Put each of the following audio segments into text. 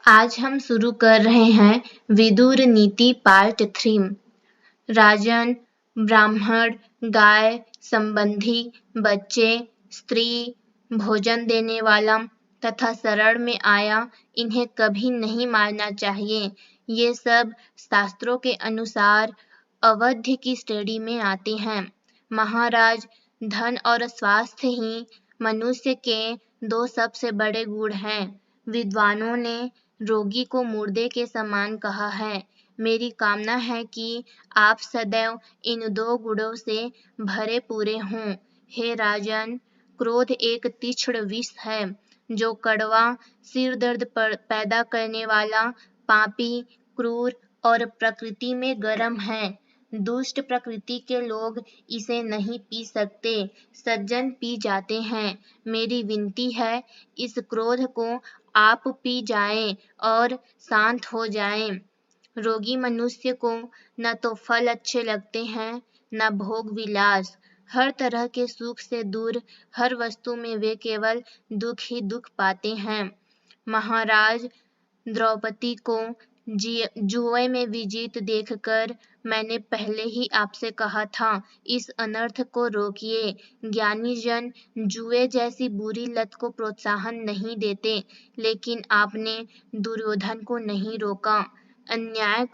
आज हम शुरू कर रहे हैं विदुर नीति पार्ट 3। राजन, ब्राह्मण, गाय संबंधी, बच्चे, स्त्री, भोजन देने वाला तथा शरण में आया, इन्हें कभी नहीं मारना चाहिए। ये सब शास्त्रों के अनुसार अवध्य की श्रेणी में आते हैं। महाराज, धन और स्वास्थ्य ही मनुष्य के दो सबसे बड़े गुण हैं। विद्वानों ने रोगी को मुर्दे के समान कहा है। मेरी कामना है कि आप सदैव इन दो गुणों से भरे पूरे हों। हे राजन, क्रोध एक तीक्ष्ण विष है, जो कड़वा, सिर दर्द पैदा करने वाला, पापी, क्रूर और प्रकृति में गर्म है। दुष्ट प्रकृति के लोग इसे नहीं पी सकते, सज्जन पी जाते हैं। मेरी विनती है, इस क्रोध को आप पी जाएं और शांत हो जाएं। रोगी मनुष्य को न तो फल अच्छे लगते हैं, न भोग विलास। हर तरह के सुख से दूर, हर वस्तु में वे केवल दुख ही दुख पाते हैं। महाराज, द्रौपदी को जुए में विजित देखकर मैंने पहले ही आपसे कहा था, इस अनर्थ को रोकिए। ज्ञानी जन जुए जैसी बुरी लत को प्रोत्साहन नहीं देते, लेकिन आपने दुर्योधन को नहीं रोका। अन्याय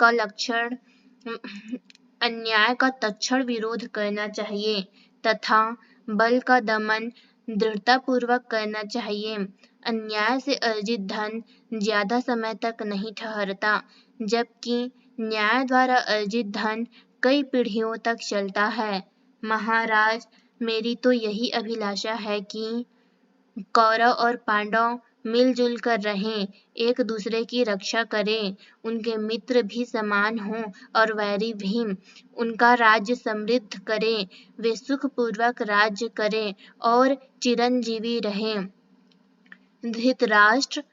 का तत्क्षण विरोध करना चाहिए तथा बल का दमन दृढ़तापूर्वक करना चाहिए। अन्याय से अर्जित धन ज्यादा समय तक नहीं ठहरता, जबकि न्याय द्वारा अर्जित धन कई पीढ़ियों तक चलता है। महाराज, मेरी तो यही अभिलाषा है कि कौरव और पांडव मिलजुल कर रहें, एक दूसरे की रक्षा करें, उनके मित्र भी समान हों और वैरी भी। उनका राज्य समृद्ध करें, वे सुखपूर्वक राज्य करें और चिरंजीवी रहें। धृतराष्ट्र,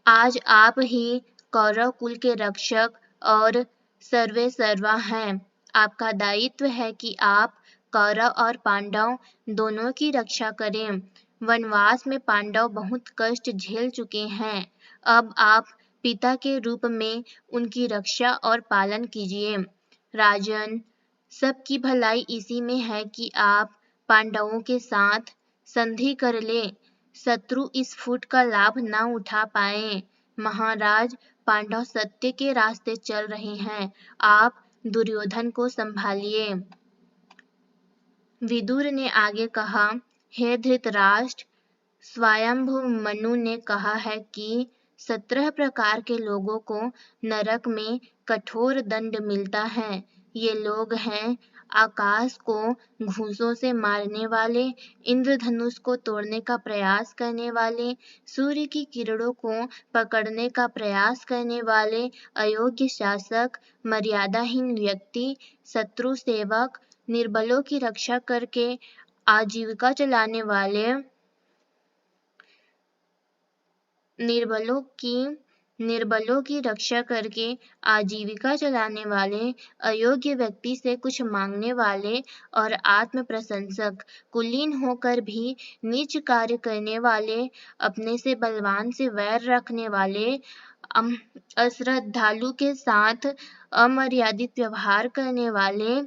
आज आप ही कौरव कुल के रक्षक और सर्वेसर्वा हैं। आपका दायित्व है कि आप कौरव और पांडव दोनों की रक्षा करें। वनवास में पांडव बहुत कष्ट झेल चुके हैं। अब आप पिता के रूप में उनकी रक्षा और पालन कीजिए। राजन, सबकी भलाई इसी में है कि आप पांडवों के साथ संधि कर लें, शत्रु इस फूट का लाभ न उठा पाएं। महाराज, पांडव सत्य के रास्ते चल रहे हैं, आप दुर्योधन को संभालिए। विदुर ने आगे कहा, हे धृतराष्ट्र, स्वयंभु मनु ने कहा है कि 17 प्रकार के लोगों को नरक में कठोर दंड मिलता है। ये लोग हैं आकाश को घूंसों से मारने वाले, इंद्रधनुष को तोड़ने का प्रयास करने वाले, सूर्य की किरणों को पकड़ने का प्रयास करने वाले, अयोग्य शासक, मर्यादाहीन व्यक्ति, शत्रु सेवक, निर्बलों की रक्षा करके आजीविका चलाने वाले, निर्बलों की रक्षा करके आजीविका चलाने वाले, अयोग्य व्यक्ति से कुछ मांगने वाले और आत्म प्रशंसक, कुलीन होकर भी नीच कार्य करने वाले, अपने से बलवान से वैर रखने वाले, अश्रद्धालु के साथ अमर्यादित व्यवहार करने वाले,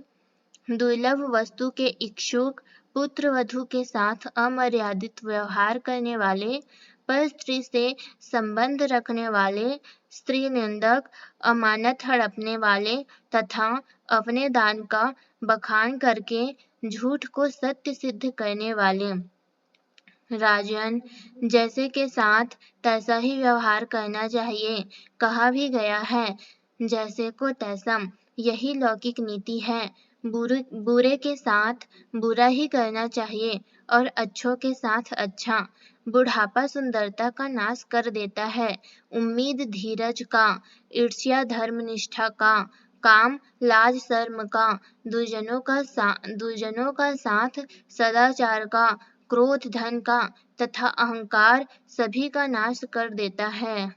दुर्लभ वस्तु के इच्छुक, पुत्र वधू के साथ अमर्यादित व्यवहार करने वाले, पर स्त्री से संबंध रखने वाले, स्त्री निंदक, अमानत हड़पने वाले तथा अपने दान का बखान करके झूठ को सत्य सिद्ध करने वाले। राजन, जैसे के साथ तैसा ही व्यवहार करना चाहिए। कहा भी गया है, जैसे को तैसा। यही लौकिक नीति है। बुरे के साथ बुरा ही करना चाहिए और अच्छों के साथ अच्छा। बुढ़ापा सुंदरता का नाश कर देता है, उम्मीद धीरज का, ईर्ष्या धर्मनिष्ठा का, काम लाज शर्म का, दुर्जनों का साथ सदाचार का, क्रोध धन का तथा अहंकार सभी का नाश कर देता है।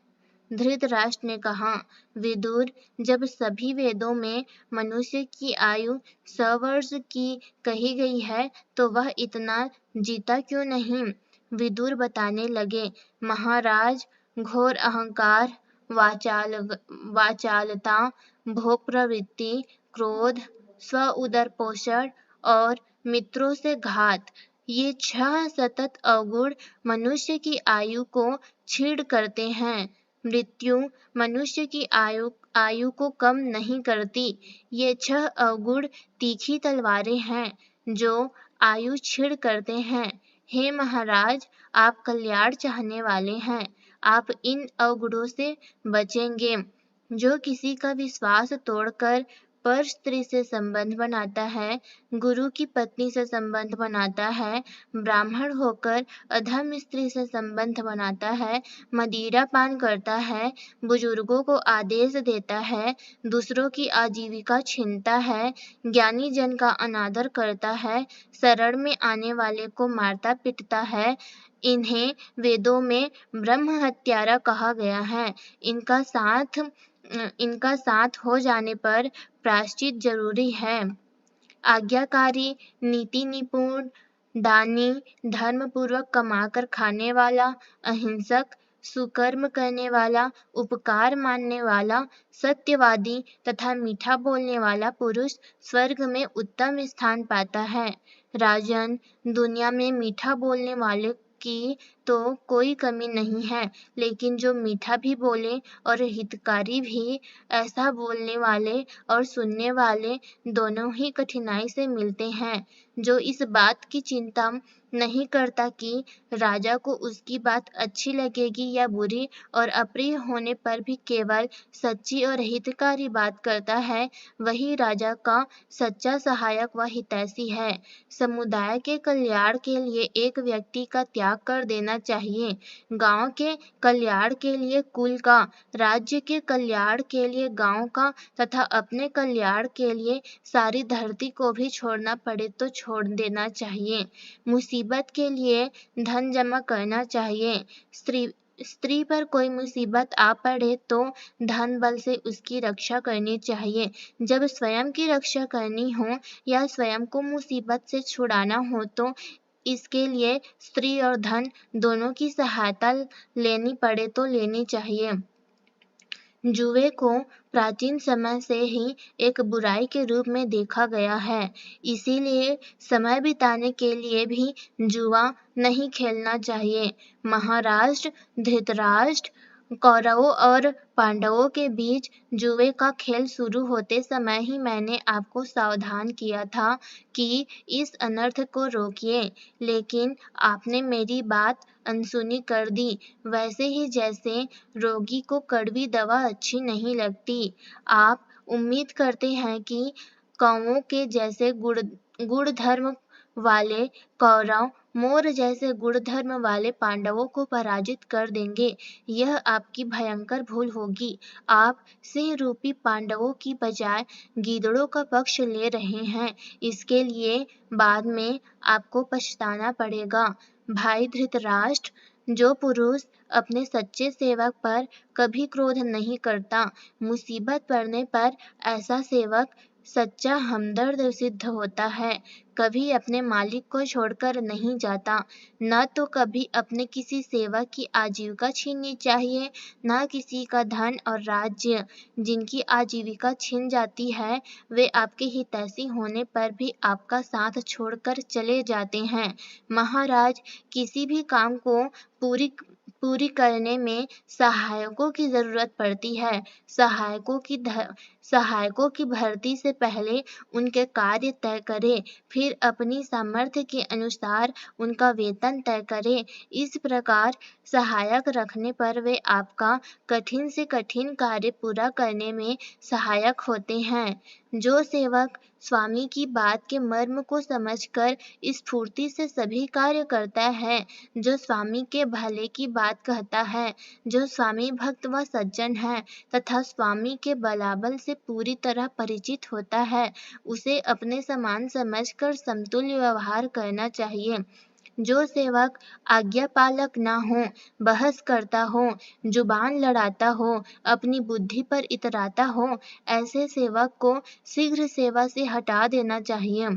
धृतराष्ट्र ने कहा, विदुर, जब सभी वेदों में मनुष्य की आयु 100 वर्ष की कही गई है, तो वह इतना जीता क्यों नहीं? विदुर बताने लगे, महाराज, घोर अहंकार वाचालता, भोग प्रवृत्ति, क्रोध, स्व उदर पोषण और मित्रों से घात, ये 6 सतत अवगुण मनुष्य की आयु को क्षीण करते हैं। मृत्यु मनुष्य की आयु को कम नहीं करती। ये 6 अवगुण तीखी तलवारें हैं जो आयु क्षीण करते हैं। हे महाराज, आप कल्याण चाहने वाले हैं, आप इन अवगुणों से बचेंगे। जो किसी का विश्वास तोड़कर पर स्त्री से संबंध बनाता है, गुरु की पत्नी से संबंध बनाता है, ब्राह्मण होकर अधम स्त्री से संबंध बनाता है, मदिरा पान करता है, बुजुर्गों को आदेश देता है, दूसरों की आजीविका छीनता है, ज्ञानी जन का अनादर करता है, शरण में आने वाले को मारता पीटता है, इन्हें वेदों में ब्रह्म हत्यारा कहा गया है। इनका साथ हो जाने पर प्रायश्चित जरूरी है। आज्ञाकारी, नीति निपुण, दानी, धर्मपूर्वक कमाकर खाने वाला, अहिंसक, सुकर्म करने वाला, उपकार मानने वाला, सत्यवादी तथा मीठा बोलने वाला पुरुष स्वर्ग में उत्तम स्थान पाता है। राजन, दुनिया में मीठा बोलने वाले की तो कोई कमी नहीं है, लेकिन जो मीठा भी बोले और हितकारी भी, ऐसा बोलने वाले और सुनने वाले दोनों ही कठिनाई से मिलते हैं। जो इस बात की चिंता नहीं करता कि राजा को उसकी बात अच्छी लगेगी या बुरी, और अप्रिय होने पर भी केवल सच्ची और हितकारी बात करता है, वही राजा का सच्चा सहायक व हितैषी है। समुदाय के कल्याण के लिए एक व्यक्ति का त्याग कर देना चाहिए, गांव के कल्याण के लिए कुल का, राज्य के कल्याण के लिए गांव का तथा अपने कल्याण के लिए सारी धरती को भी छोड़ना पड़े तो छोड़ देना चाहिए। मुसीबत के लिए धन जमा करना चाहिए। स्त्री पर कोई मुसीबत आ पड़े तो धन बल से उसकी रक्षा करनी चाहिए। जब स्वयं की रक्षा करनी हो या स्वयं को मुसीबत से छुड़ाना हो तो इसके लिए स्त्री और धन दोनों की सहायता लेनी पड़े तो लेनी चाहिए। जुए को प्राचीन समय से ही एक बुराई के रूप में देखा गया है, इसीलिए समय बिताने के लिए भी जुआ नहीं खेलना चाहिए। महाराष्ट्र धृतराष्ट्र, कौरवों और पांडवों के बीच जुए का खेल शुरू होते समय ही मैंने आपको सावधान किया था कि इस अनर्थ को रोकिए, लेकिन आपने मेरी बात अनसुनी कर दी, वैसे ही जैसे रोगी को कड़वी दवा अच्छी नहीं लगती। आप उम्मीद करते हैं कि कौवों के जैसे गुणधर्म वाले कौरव मोर जैसे गुणधर्म वाले पांडवों को पराजित कर देंगे। यह आपकी भयंकर भूल होगी। आप सिंह रूपी पांडवों की बजाय गीदड़ों का पक्ष ले रहे हैं। इसके लिए बाद में आपको पछताना पड़ेगा। भाई धृतराष्ट्र, जो पुरुष अपने सच्चे सेवक पर कभी क्रोध नहीं करता, मुसीबत पड़ने पर ऐसा सेवक सच्चा हमदर्द सिद्ध होता है। कभी अपने मालिक को छोड़कर नहीं जाता। न तो कभी अपने किसी सेवक की आजीविका छीननी चाहिए, न किसी का धन और राज्य। जिनकी आजीविका छीन जाती है, वे आपके हितैषी होने पर भी आपका साथ छोड़कर चले जाते हैं। महाराज, किसी भी काम को पूरी करने में सहायकों की जरूरत पड़ती है। सहायकों की भर्ती से पहले उनके कार्य तय करें, फिर अपनी सामर्थ्य के अनुसार उनका वेतन तय करें। इस प्रकार सहायक रखने पर वे आपका कठिन से कठिन कार्य पूरा करने में सहायक होते हैं। जो सेवक स्वामी की बात के मर्म को समझकर स्फूर्ति से सभी कार्य करता है, जो स्वामी के भले की बात कहता है, जो स्वामी भक्त व सज्जन है तथा स्वामी के बलाबल से पूरी तरह परिचित होता है, उसे अपने समान समझकर समतुल्य व्यवहार करना चाहिए। जो सेवक आज्ञा पालक न हो, बहस करता हो, जुबान लड़ाता हो, अपनी बुद्धि पर इतराता हो, ऐसे सेवक को शीघ्र सेवा से हटा देना चाहिए।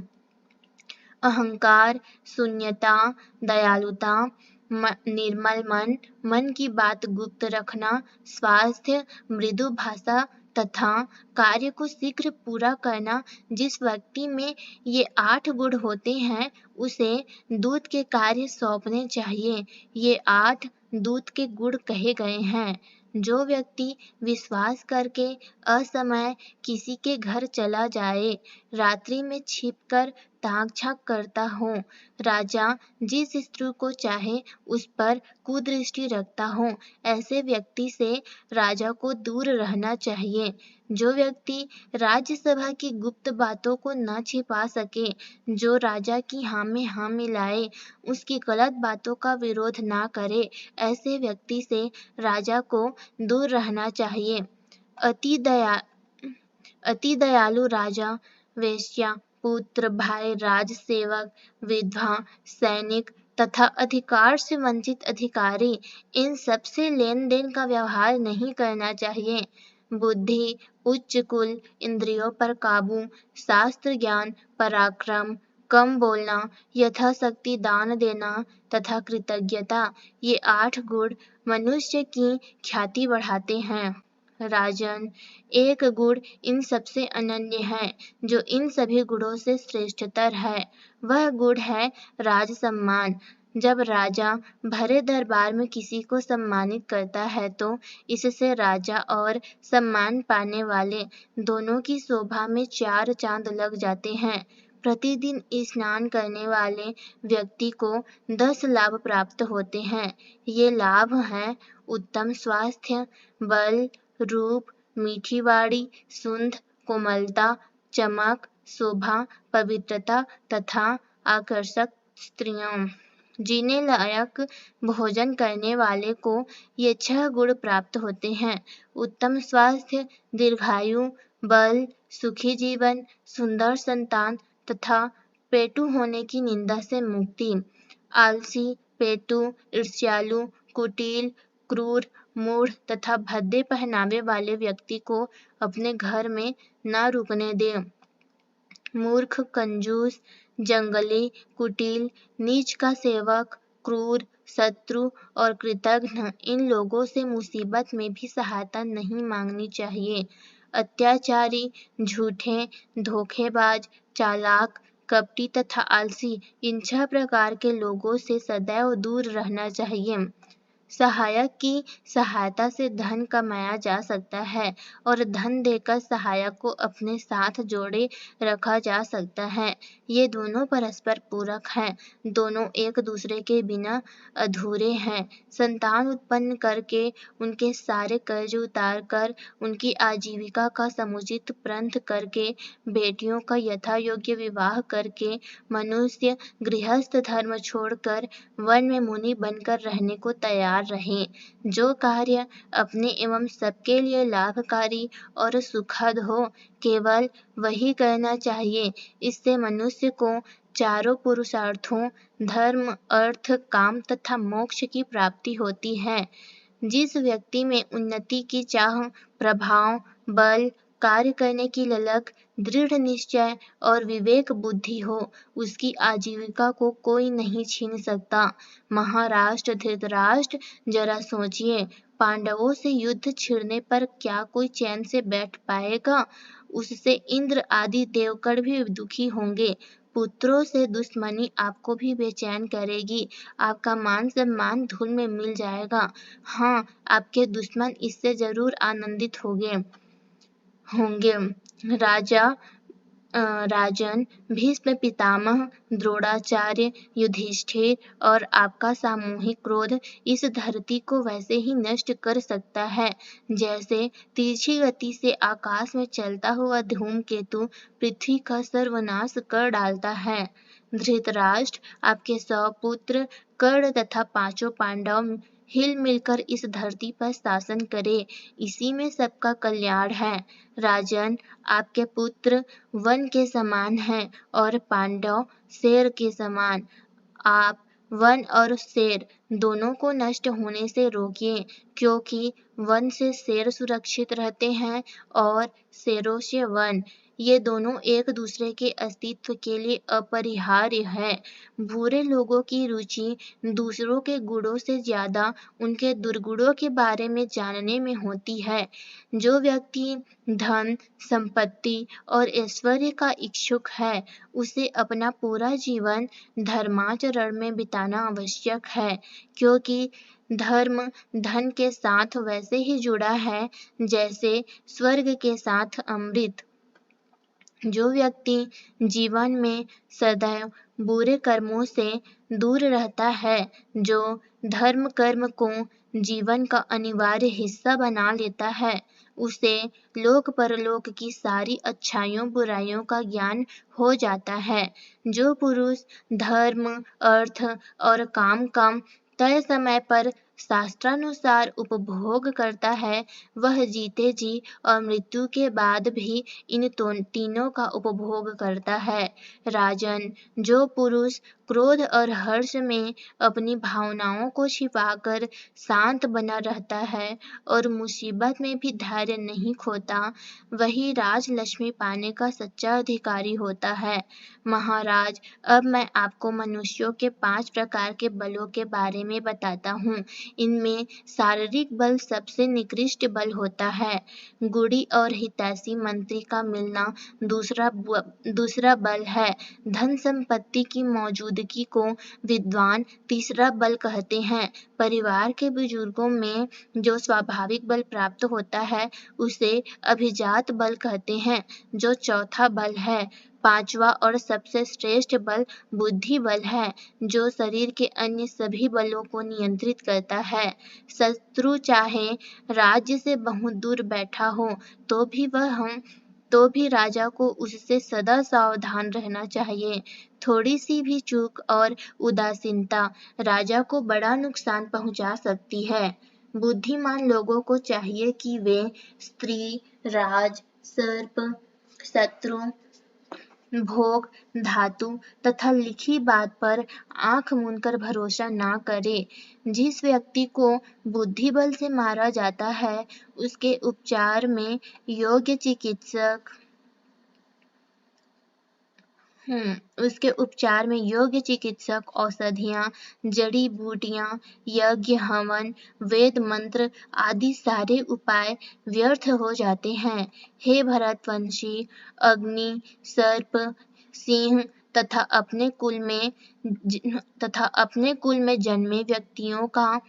अहंकार, शून्यता, दयालुता, निर्मल मन, मन की बात गुप्त रखना, स्वास्थ्य, मृदु भाषा तथा कार्य को शीघ्र पूरा करना। जिस व्यक्ति में ये 8 गुण होते हैं उसे दूत के कार्य सौंपने चाहिए। ये 8 दूत के गुण कहे गए हैं। जो व्यक्ति विश्वास करके असमय किसी के घर चला जाए, रात्रि में छिपकर ताक झांक करता हो, राजा जिस स्त्री को चाहे उस पर कुदृष्टि रखता हो, ऐसे व्यक्ति से राजा को दूर रहना चाहिए। जो व्यक्ति राज्यसभा की गुप्त बातों को न छिपा सके, जो राजा की हाँ में हाँ मिलाए, उसकी गलत बातों का विरोध ना करे, ऐसे व्यक्ति से राजा को दूर रहना चाहिए। अति दयालु राजा, वेश्या, पुत्र, भाई, राजसेवक, विधवा, सैनिक तथा अधिकार से वंचित अधिकारी, इन सब से लेन देन का व्यवहार नहीं करना चाहिए। बुद्धि, उच्च कुल, इंद्रियों पर काबू, शास्त्र ज्ञान, पराक्रम, कम बोलना, यथाशक्ति दान देना तथा कृतज्ञता, ये 8 गुण मनुष्य की ख्याति बढ़ाते हैं। राजन, एक गुण इन सबसे अनन्य है, जो इन सभी गुणों से श्रेष्ठतर है। वह गुण है राज सम्मान। जब राजा भरे दरबार में किसी को सम्मानित करता है तो इससे राजा और सम्मान पाने वाले दोनों की शोभा में 4 चांद लग जाते हैं। प्रतिदिन स्नान करने वाले व्यक्ति को 10 लाभ प्राप्त होते हैं। ये लाभ हैं उत्तम स्वास्थ्य, बल, रूप, मीठी वाणी, सुंद, कोमलता, चमक, शोभा, पवित्रता तथा आकर्षक स्त्रियां। जीने लायक भोजन करने वाले को ये 6 गुण प्राप्त होते हैं। उत्तम स्वास्थ्य, दीर्घायु, बल, सुखी जीवन, सुंदर संतान तथा पेटू होने की निंदा से मुक्ति। आलसी, पेटू, ईर्ष्यालु, कुटिल, क्रूर, मूढ़ तथा भद्दे पहनावे वाले व्यक्ति को अपने घर में न रुकने दें। मूर्ख, कंजूस, जंगली, कुटिल, नीच का सेवक, क्रूर, शत्रु और कृतघ्न, इन लोगों से मुसीबत में भी सहायता नहीं मांगनी चाहिए। अत्याचारी, झूठे, धोखेबाज, चालाक, कपटी तथा आलसी, इन 6 प्रकार के लोगों से सदैव दूर रहना चाहिए। सहायक की सहायता से धन कमाया जा सकता है और धन देकर सहायक को अपने साथ जोड़े रखा जा सकता है। ये दोनों परस्पर पूरक हैं, दोनों एक दूसरे के बिना अधूरे हैं। संतान उत्पन्न करके उनके सारे कर्ज उतार कर उनकी आजीविका का समुचित प्रबंध करके बेटियों का यथा योग्य विवाह करके मनुष्य गृहस्थ धर्म छोड़कर वन में मुनि बनकर रहने को तैयार रहें। जो कार्य अपने एवं सबके लिए लाभकारी और सुखद हो, केवल वही करना चाहिए। इससे मनुष्य को चारों पुरुषार्थों धर्म, अर्थ, काम तथा मोक्ष की प्राप्ति होती है। जिस व्यक्ति में उन्नति की चाह, प्रभाव, बल, कार्य करने की ललक, दृढ़ निश्चय और विवेक बुद्धि हो, उसकी आजीविका को कोई नहीं छीन सकता। महाराष्ट्र धृतराष्ट्र, जरा सोचिए, पांडवों से युद्ध छिड़ने पर क्या कोई चैन से बैठ पाएगा? उससे इंद्र आदि देवगण भी दुखी होंगे। पुत्रों से दुश्मनी आपको भी बेचैन करेगी। आपका मान सम्मान धूल में मिल जाएगा। हाँ, आपके दुश्मन इससे जरूर आनंदित होंगे। राजन, भीष्म पितामह, द्रोणाचार्य, युधिष्ठिर और आपका सामूहिक क्रोध इस धरती को वैसे ही नष्ट कर सकता है जैसे तिरछी गति से आकाश में चलता हुआ धूमकेतु पृथ्वी का सर्वनाश कर डालता है। धृतराष्ट्र, आपके 100 पुत्र, कर्ण तथा 5 पांडव हिल मिलकर इस धरती पर शासन करे, इसी में सबका कल्याण है। राजन, आपके पुत्र वन के समान हैं और पांडव शेर के समान। आप वन और शेर दोनों को नष्ट होने से रोकिए, क्योंकि वन से शेर सुरक्षित रहते हैं और शेरों से वन, ये दोनों एक दूसरे के अस्तित्व के लिए अपरिहार्य है। बुरे लोगों की रुचि दूसरों के गुणों से ज्यादा उनके दुर्गुणों के बारे में जानने में होती है। जो व्यक्ति धन, संपत्ति और ऐश्वर्य का इच्छुक है, उसे अपना पूरा जीवन धर्माचरण में बिताना आवश्यक है, क्योंकि धर्म धन के साथ वैसे ही जुड़ा है जैसे स्वर्ग के साथ अमृत। जो व्यक्ति जीवन में सदैव बुरे कर्मों से दूर रहता है, जो धर्म कर्म को जीवन का अनिवार्य हिस्सा बना लेता है, उसे लोक परलोक की सारी अच्छाइयों बुराइयों का ज्ञान हो जाता है। जो पुरुष धर्म, अर्थ और काम का तय समय पर शास्त्रानुसार उपभोग करता है, वह जीते जी और मृत्यु के बाद भी इन तीनों का उपभोग करता है। राजन, जो पुरुष क्रोध और हर्ष में अपनी भावनाओं को छिपाकर शांत बना रहता है और मुसीबत में भी धैर्य नहीं खोता, वही राजलक्ष्मी पाने का सच्चा अधिकारी होता है। महाराज, अब मैं आपको मनुष्यों के 5 प्रकार के बलों के बारे में बताता हूँ। इनमें शारीरिक बल सबसे निकृष्ट बल होता है। गुड़ी और हितैषी मंत्री का मिलना दूसरा बल है। धन संपत्ति की मौजूदगी को विद्वान तीसरा बल कहते हैं। परिवार के बुजुर्गों में जो स्वाभाविक बल प्राप्त होता है, उसे अभिजात बल कहते हैं, जो चौथा बल है। पांचवा और सबसे श्रेष्ठ बल बुद्धि बल है, जो शरीर के अन्य सभी बलों को नियंत्रित करता है। शत्रु चाहे राज्य से बहुत दूर बैठा हो, तो भी राजा को उससे सदा सावधान रहना चाहिए। थोड़ी सी भी चूक और उदासीनता राजा को बड़ा नुकसान पहुंचा सकती है। बुद्धिमान लोगों को चाहिए कि वे स्त्री, राज, सर्प, शत्रु, भोग, धातु तथा लिखी बात पर आंख मूंदकर भरोसा न करे। जिस व्यक्ति को बुद्धि बल से मारा जाता है, उसके उपचार में योग्य चिकित्सक औषधियाँ, जड़ी बूटियाँ, यज्ञ, हवन, वेद मंत्र आदि सारे उपाय व्यर्थ हो जाते हैं। हे भरतवंशी, अग्नि, सर्प, सिंह तथा अपने कुल में जन्मे व्यक्तियों का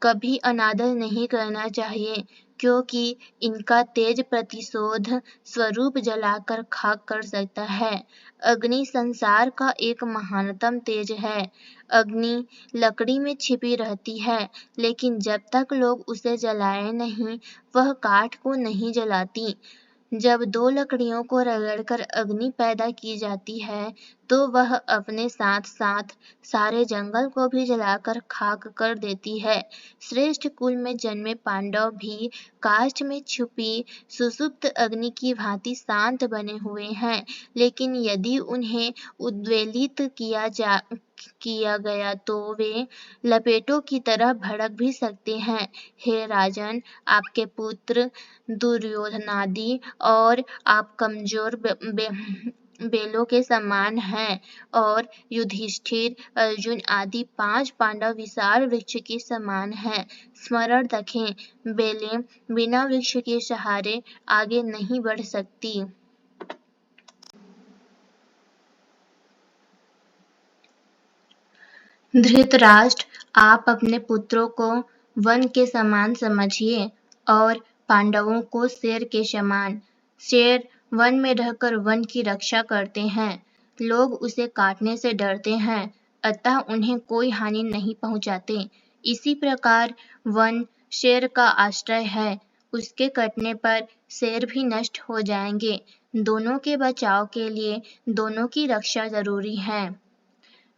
कभी अनादर नहीं करना चाहिए, क्योंकि इनका तेज प्रतिशोध स्वरूप जलाकर खाक कर सकता है। अग्नि संसार का एक महानतम तेज है। अग्नि लकड़ी में छिपी रहती है, लेकिन जब तक लोग उसे जलाए नहीं, वह काठ को नहीं जलाती। जब 2 लकड़ियों को रगड़कर अग्नि पैदा की जाती है, तो वह अपने साथ साथ सारे जंगल को भी जलाकर खाक कर देती है। श्रेष्ठ कुल में जन्मे पांडव भी काष्ठ में छुपी सुषुप्त अग्नि की भांति शांत बने हुए हैं, लेकिन यदि उन्हें उद्वेलित किया गया तो वे लपेटों की तरह भड़क भी सकते हैं। हे राजन, आपके पुत्र दुर्योधनादि और आप कमजोर बेलों के समान हैं, और युधिष्ठिर, अर्जुन आदि 5 पांडव विशाल वृक्ष के समान हैं। स्मरण रखें, बेलें बिना वृक्ष के सहारे आगे नहीं बढ़ सकती। धृतराष्ट्र, आप अपने पुत्रों को वन के समान समझिए और पांडवों को शेर के समान। शेर वन में रहकर वन की रक्षा करते हैं। लोग उसे काटने से डरते हैं, अतः उन्हें कोई हानि नहीं पहुंचाते। इसी प्रकार वन शेर का आश्रय है, उसके कटने पर शेर भी नष्ट हो जाएंगे। दोनों के बचाव के लिए दोनों की रक्षा जरूरी है।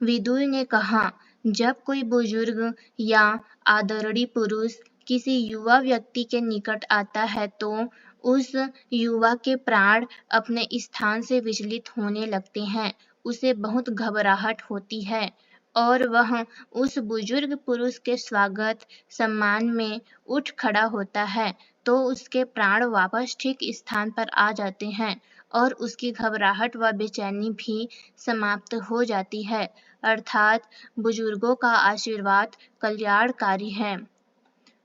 विदुर ने कहा, जब कोई बुजुर्ग या आदरणीय पुरुष किसी युवा व्यक्ति के निकट आता है, तो उस युवा के प्राण अपने स्थान से विचलित होने लगते हैं। उसे बहुत घबराहट होती है और वह उस बुजुर्ग पुरुष के स्वागत सम्मान में उठ खड़ा होता है तो उसके प्राण वापस ठीक स्थान पर आ जाते हैं और उसकी घबराहट व बेचैनी भी समाप्त हो जाती है। अर्थात बुजुर्गों का आशीर्वाद कल्याणकारी है।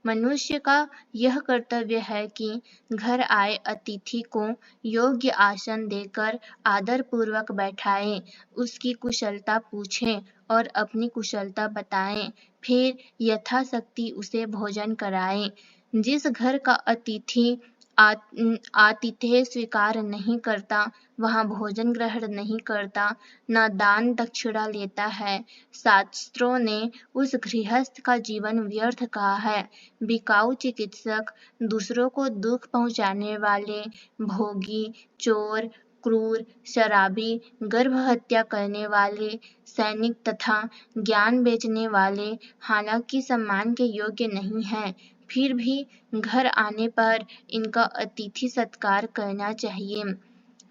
मनुष्य का यह कर्तव्य है कि घर आए अतिथि को योग्य आसन देकर आदरपूर्वक बैठाएं, उसकी कुशलता पूछें और अपनी कुशलता बताएं, फिर यथाशक्ति उसे भोजन कराएं। जिस घर का अतिथि आतिथ्य स्वीकार नहीं करता, वहाँ भोजन ग्रहण नहीं करता, न दान दक्षिणा लेता है, शास्त्रों ने उस गृहस्थ का जीवन व्यर्थ कहा है। बिकाऊ चिकित्सक, दूसरों को दुख पहुँचाने वाले, भोगी, चोर, क्रूर, शराबी, गर्भ हत्या करने वाले, सैनिक तथा ज्ञान बेचने वाले हालांकि सम्मान के योग्य नहीं हैं, फिर भी घर आने पर इनका अतिथि सत्कार करना चाहिए।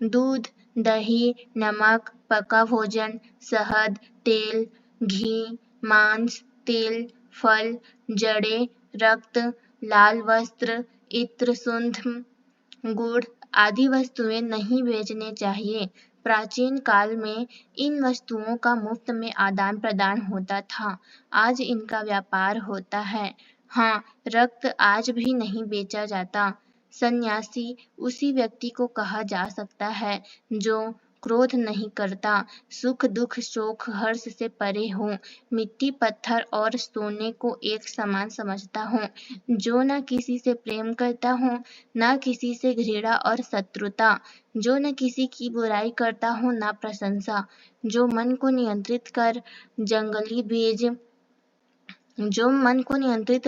दूध, दही, नमक, पका भोजन, शहद, तेल, घी, मांस, तिल, फल, जड़ें, रक्त, लाल वस्त्र, इत्र, सुंठ, गुड़ आदि वस्तुएं नहीं बेचने चाहिए। प्राचीन काल में इन वस्तुओं का मुफ्त में आदान प्रदान होता था, आज इनका व्यापार होता है। हाँ, रक्त आज भी नहीं बेचा जाता। सन्यासी उसी व्यक्ति को कहा जा सकता है जो क्रोध नहीं करता, सुख दुख शोक हर्ष से परे हो, मिट्टी पत्थर और सोने को एक समान समझता हो, जो न किसी से प्रेम करता हो न किसी से घृणा और शत्रुता, जो न किसी की बुराई करता हो न प्रशंसा, जो मन को नियंत्रित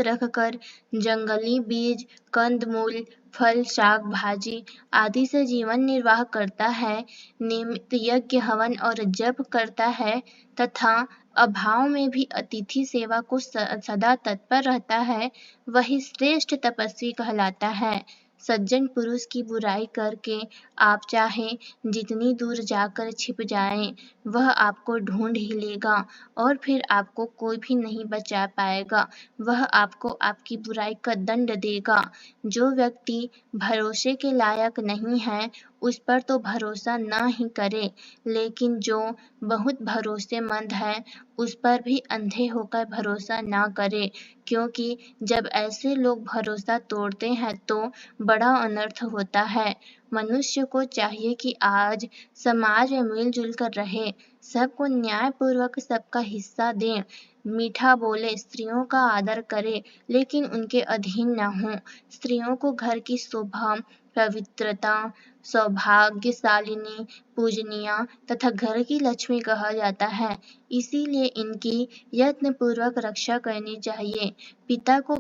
रखकर जंगली बीज, कंदमूल, फल, शाक, भाजी आदि से जीवन निर्वाह करता है, नियमित यज्ञ हवन और जप करता है तथा अभाव में भी अतिथि सेवा को सदा तत्पर रहता है, वही श्रेष्ठ तपस्वी कहलाता है। सज्जन पुरुष की बुराई करके आप चाहे जितनी दूर जाकर छिप जाएं, वह आपको ढूंढ ही लेगा और फिर आपको कोई भी नहीं बचा पाएगा, वह आपको आपकी बुराई का दंड देगा। जो व्यक्ति भरोसे के लायक नहीं है, उस पर तो भरोसा न ही करे, लेकिन जो बहुत भरोसेमंद है, उस पर भी अंधे होकर भरोसा न करे, क्योंकि जब ऐसे लोग भरोसा तोड़ते हैं तो बड़ा अनर्थ होता है। मनुष्य को चाहिए कि आज समाज में मिलजुल कर रहे, सबको न्यायपूर्वक सबका हिस्सा दें, मीठा बोले, स्त्रियों का आदर करे, लेकिन उनके अधीन न हो। स्त्रियों को घर की शोभा, पवित्रता, सौभाग्यशालिनी, पूजनीय तथा घर की लक्ष्मी कहा जाता है, इसीलिए इनकी यत्नपूर्वक रक्षा करनी चाहिए। पिता को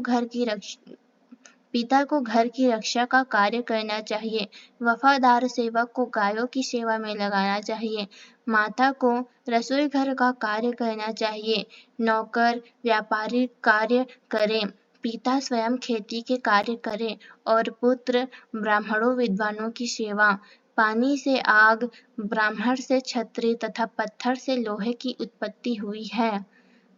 घर की रक्षा का कार्य करना चाहिए, वफादार सेवक को गायों की सेवा में लगाना चाहिए, माता को रसोई घर का कार्य करना चाहिए, नौकर व्यापारिक कार्य करें, पिता स्वयं खेती के कार्य करें और पुत्र ब्राह्मणों विद्वानों की सेवा। पानी से आग, ब्राह्मण से छत्री तथा पत्थर से लोहे की उत्पत्ति हुई है,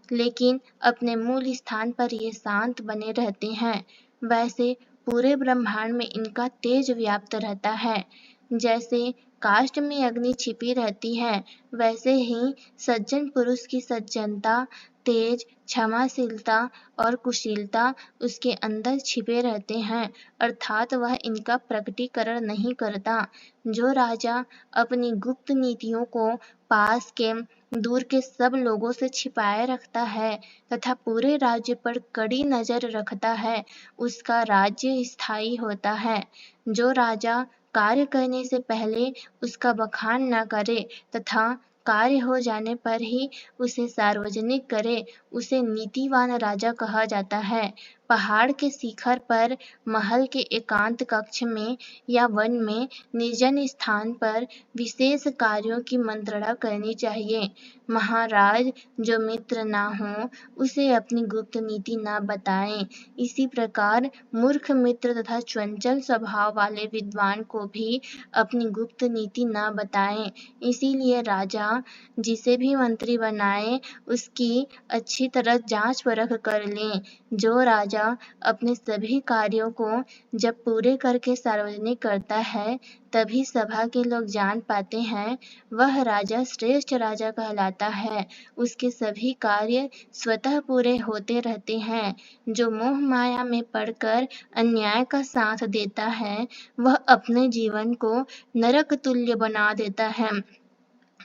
लेकिन अपने मूल स्थान पर ये शांत बने रहते हैं। वैसे पूरे ब्रह्मांड में इनका तेज व्याप्त रहता है। जैसे काष्ठ में अग्नि छिपी रहती है, वैसे ही सज्जन पुरुष की सज्जनता, तेज, क्षमाशीलता और कुशीलता उसके अंदर छिपे रहते हैं, अर्थात वह इनका प्रकटीकरण नहीं करता। जो राजा अपनी गुप्त नीतियों को पास के दूर के सब लोगों से छिपाए रखता है तथा पूरे राज्य पर कड़ी नजर रखता है, उसका राज्य स्थायी होता है। जो राजा कार्य करने से पहले उसका बखान न करे तथा कार्य हो जाने पर ही उसे सार्वजनिक करे, उसे नीतिवान राजा कहा जाता है। पहाड़ के शिखर पर, महल के एकांत कक्ष में या वन में निर्जन स्थान पर विशेष कार्यों की मंत्रणा करनी चाहिए। महाराज जो मित्र ना हो उसे अपनी गुप्त नीति ना बताएं। इसी प्रकार मूर्ख मित्र तथा चंचल स्वभाव वाले विद्वान को भी अपनी गुप्त नीति ना बताएं। इसीलिए राजा जिसे भी मंत्री बनाए उसकी अच्छी तरह जांच परख कर लें। जो राजा अपने सभी कार्यों को जब पूरे करके सार्वजनिक करता है तभी सभा के लोग जान पाते हैं वह राजा श्रेष्ठ राजा कहलाता है। उसके सभी कार्य स्वतः पूरे होते रहते हैं। जो मोह माया में पड़कर अन्याय का साथ देता है वह अपने जीवन को नरक तुल्य बना देता है।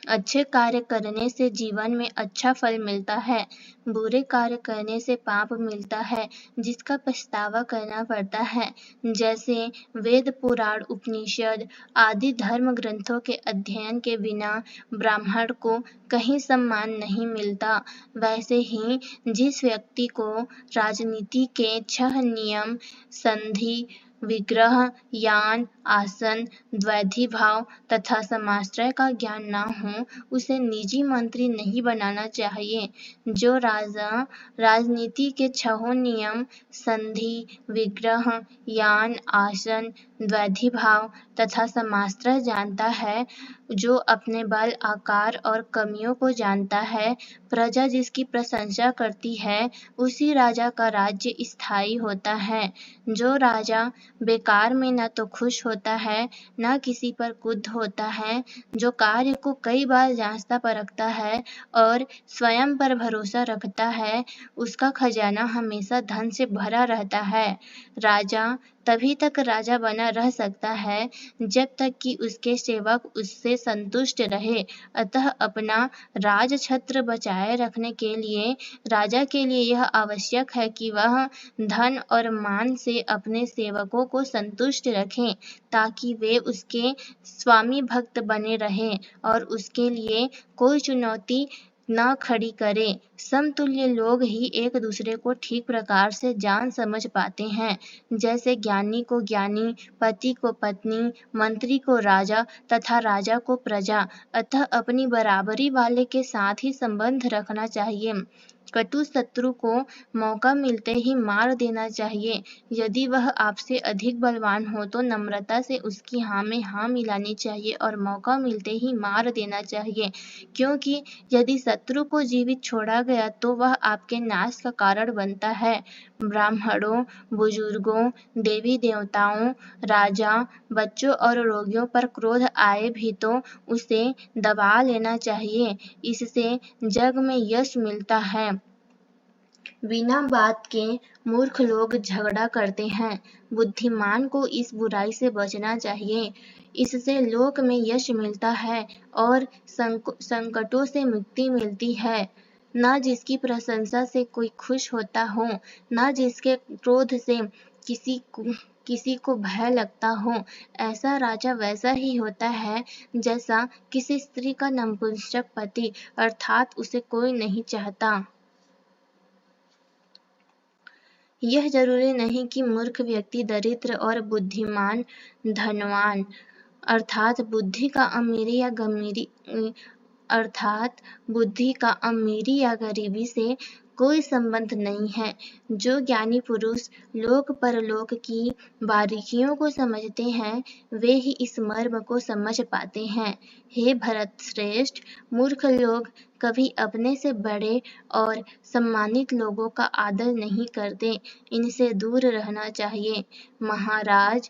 अच्छे कार्य करने से जीवन में अच्छा फल मिलता है, बुरे कार्य करने से पाप मिलता है जिसका पछतावा करना पड़ता है। जैसे वेद पुराण उपनिषद आदि धर्म ग्रंथों के अध्ययन के बिना ब्राह्मण को कहीं सम्मान नहीं मिलता, वैसे ही जिस व्यक्ति को राजनीति के 6 नियम संधि विग्रह यान आसन द्वैधी भाव तथा समाश्रय का ज्ञान न हो उसे निजी मंत्री नहीं बनाना चाहिए। जो राजा राजनीति के 6 नियम संधि विग्रह यान आसन द्वैधी भाव तथा समाश्रय जानता है, जो अपने बल आकार और कमियों को जानता है, प्रजा जिसकी प्रशंसा करती है उसी राजा का राज्य स्थायी होता है। जो राजा बेकार में न तो खुश होता है न किसी पर क्रुद्ध होता है, जो कार्य को कई बार जांचता परखता है और स्वयं पर भरोसा रखता है, उसका खजाना हमेशा धन से भरा रहता है। राजा तभी तक राजा बना रह सकता है जब तक कि उसके सेवक उससे संतुष्ट रहे। अतः अपना राज छत्र बचाए रखने के लिए राजा के लिए यह आवश्यक है कि वह धन और मान से अपने सेवकों को संतुष्ट रखें ताकि वे उसके स्वामी भक्त बने रहें और उसके लिए कोई चुनौती न खड़ी करे। समतुल्य लोग ही एक दूसरे को ठीक प्रकार से जान समझ पाते हैं। जैसे ज्ञानी को ज्ञानी, पति को पत्नी, मंत्री को राजा तथा राजा को प्रजा। अतः अपनी बराबरी वाले के साथ ही संबंध रखना चाहिए। कटु शत्रु को मौका मिलते ही मार देना चाहिए। यदि वह आपसे अधिक बलवान हो तो नम्रता से उसकी हाँ में हाँ मिलानी चाहिए और मौका मिलते ही मार देना चाहिए, क्योंकि यदि शत्रु को जीवित छोड़ा गया तो वह आपके नाश का कारण बनता है। ब्राह्मणों, बुजुर्गों, देवी देवताओं, राजा, बच्चों और रोगियों पर क्रोध आए भी तो उसे दबा लेना चाहिए। इससे जग में यश मिलता है। बिना बात के मूर्ख लोग झगड़ा करते हैं। बुद्धिमान को इस बुराई से बचना चाहिए। इससे लोक में यश मिलता है और संकटों से मुक्ति मिलती है। न जिसकी प्रशंसा से कोई खुश होता हो, न जिसके क्रोध से किसी को भय लगता हो। ऐसा राजा वैसा ही होता है जैसा किसी स्त्री का नपुंसक पति, अर्थात उसे कोई नहीं चाहता। यह जरूरी नहीं कि मूर्ख व्यक्ति दरिद्र और बुद्धिमान धनवान, अर्थात बुद्धि का अमीरी या गरीबी से कोई संबंध नहीं है। जो ज्ञानी पुरुष लोक परलोक की बारीकियों को समझते हैं वे ही इस मर्म को समझ पाते हैं। हे भरत श्रेष्ठ, मूर्ख लोग कभी अपने से बड़े और सम्मानित लोगों का आदर नहीं करते, इनसे दूर रहना चाहिए। महाराज,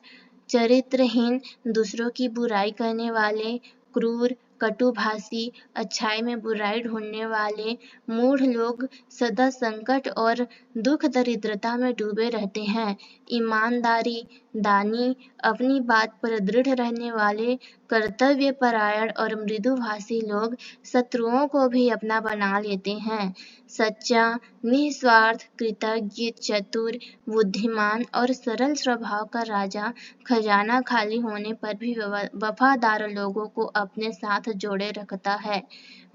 चरित्रहीन, दूसरों की बुराई करने वाले, क्रूर, कटुभाषी, अच्छाई में बुराई ढूंढने वाले, मूढ़ लोग सदा संकट और दुख दरिद्रता में डूबे रहते हैं। ईमानदारी, दानी, अपनी बात पर दृढ़ रहने वाले, कर्तव्य परायण और मृदुभाषी लोग शत्रुओं को भी अपना बना लेते हैं। सच्चा, निस्वार्थ, कृतज्ञ, चतुर, बुद्धिमान और सरल स्वभाव का राजा खजाना खाली होने पर भी वफादार लोगों को अपने साथ जोड़े रखता है।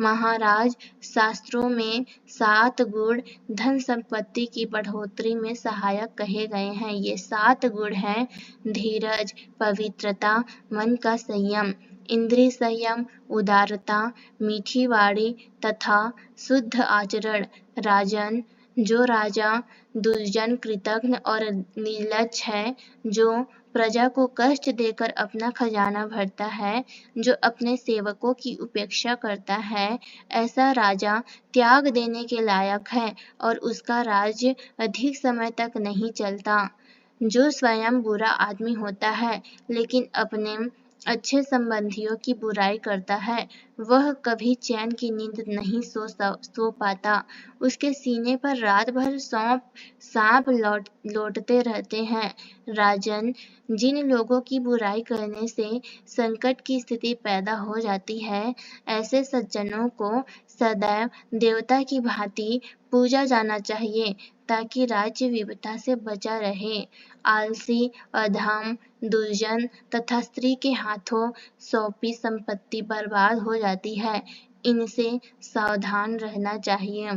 महाराज, शास्त्रों में 7 गुण धन संपत्ति की बढ़ोतरी में सहायक कहे गए हैं। ये 7 गुण हैं: धीरज, पवित्रता, मन का संयम, इंद्रिय संयम, उदारता, मीठी वाणी तथा शुद्ध आचरण। राजन, जो राजा दुर्जन, कृतघ्न और निर्लज्ज है, जो प्रजा को कष्ट देकर अपना खजाना भरता है, जो अपने सेवकों की उपेक्षा करता है, ऐसा राजा त्याग देने के लायक है और उसका राज्य अधिक समय तक नहीं चलता। जो स्वयं बुरा आदमी होता है लेकिन अपने अच्छे संबंधियों की बुराई करता है, वह कभी चैन की नींद नहीं सो पाता। उसके सीने पर रात भर सांप लौटते रहते हैं। राजन, जिन लोगों की बुराई करने से संकट की स्थिति पैदा हो जाती है, ऐसे सज्जनों को सदैव देवता की भांति पूजा जाना चाहिए ताकि राज्य विपदा से बचा रहे। आलसी, अधम, दुर्जन तथा स्त्री के हाथों सौंपी संपत्ति बर्बाद हो जाती है। इनसे सावधान रहना चाहिए।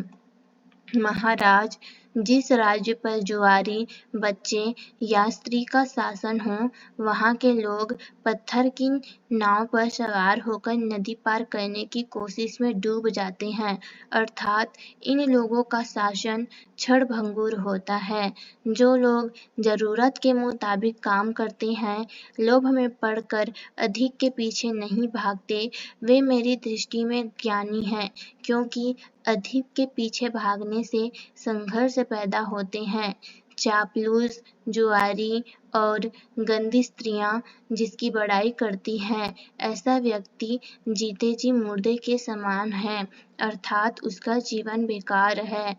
महाराज, जिस राज्य पर जुआरी, बच्चे या स्त्री का शासन हो, वहाँ के लोग पत्थर की नाव पर सवार होकर नदी पार करने की कोशिश में डूब जाते हैं, अर्थात इन लोगों का शासन क्षणभंगुर होता है। जो लोग जरूरत के मुताबिक काम करते हैं, लोभ में पड़कर अधिक के पीछे नहीं भागते, वे मेरी दृष्टि में ज्ञानी हैं, क्योंकि अधिक के पीछे भागने से संघर्ष पैदा होते हैं। चापलूस, जुआरी और गंदी स्त्रियां जिसकी बड़ाई करती हैं, ऐसा व्यक्ति जीते जी मुर्दे के समान है, अर्थात उसका जीवन बेकार है।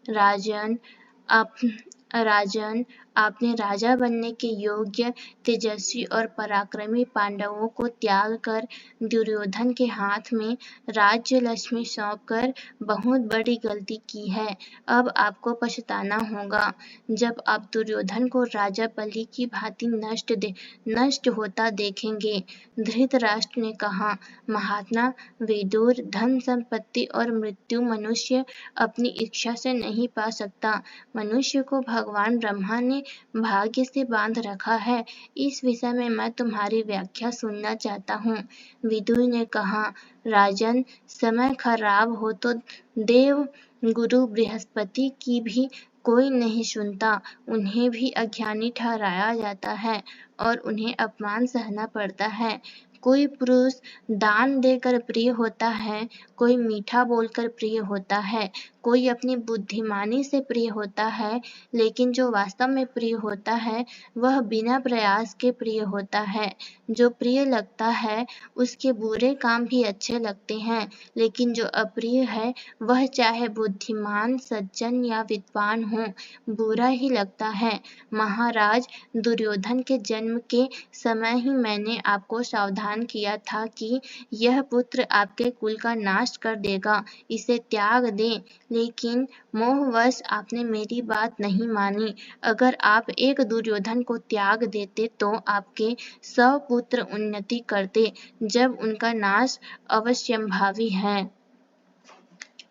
राजन, आप राजन, आपने राजा बनने के योग्य, तेजस्वी और पराक्रमी पांडवों को त्याग कर दुर्योधन के हाथ में राज्य लक्ष्मी सौंपकर बहुत बड़ी गलती की है। अब आपको पछताना होगा। जब आप दुर्योधन को राजा बलि की भांति नष्ट होता देखेंगे। धृतराष्ट्र ने कहा, महात्मा विदुर, धन संपत्ति और मृत्यु मनुष्य अपनी इच्छा से नहीं पा सकता। मनुष्य को भगवान ब्रह्मा ने भाग्य से बांध रखा है। इस विषय में मैं तुम्हारी व्याख्या सुनना चाहता हूँ। विदुर ने कहा, राजन, समय खराब हो तो देव गुरु बृहस्पति की भी कोई नहीं सुनता। उन्हें भी अज्ञानी ठहराया जाता है और उन्हें अपमान सहना पड़ता है। कोई पुरुष दान देकर प्रिय होता है, कोई मीठा बोलकर प्रिय होता है, कोई अपनी बुद्धिमानी से प्रिय होता है, लेकिन जो वास्तव में प्रिय होता है वह बिना प्रयास के प्रिय होता है। जो प्रिय लगता है उसके बुरे काम भी अच्छे लगते हैं, लेकिन जो अप्रिय है वह चाहे बुद्धिमान, सज्जन या विद्वान हो, बुरा ही लगता है। महाराज, दुर्योधन के जन्म के समय ही मैंने आपको सावधान किया था कि यह पुत्र आपके कुल का नाश कर देगा, इसे त्याग दें, लेकिन मोहवश आपने मेरी बात नहीं मानी। अगर आप एक दुर्योधन को त्याग देते तो आपके 100 पुत्र उन्नति करते, जब उनका नाश अवश्यंभावी है।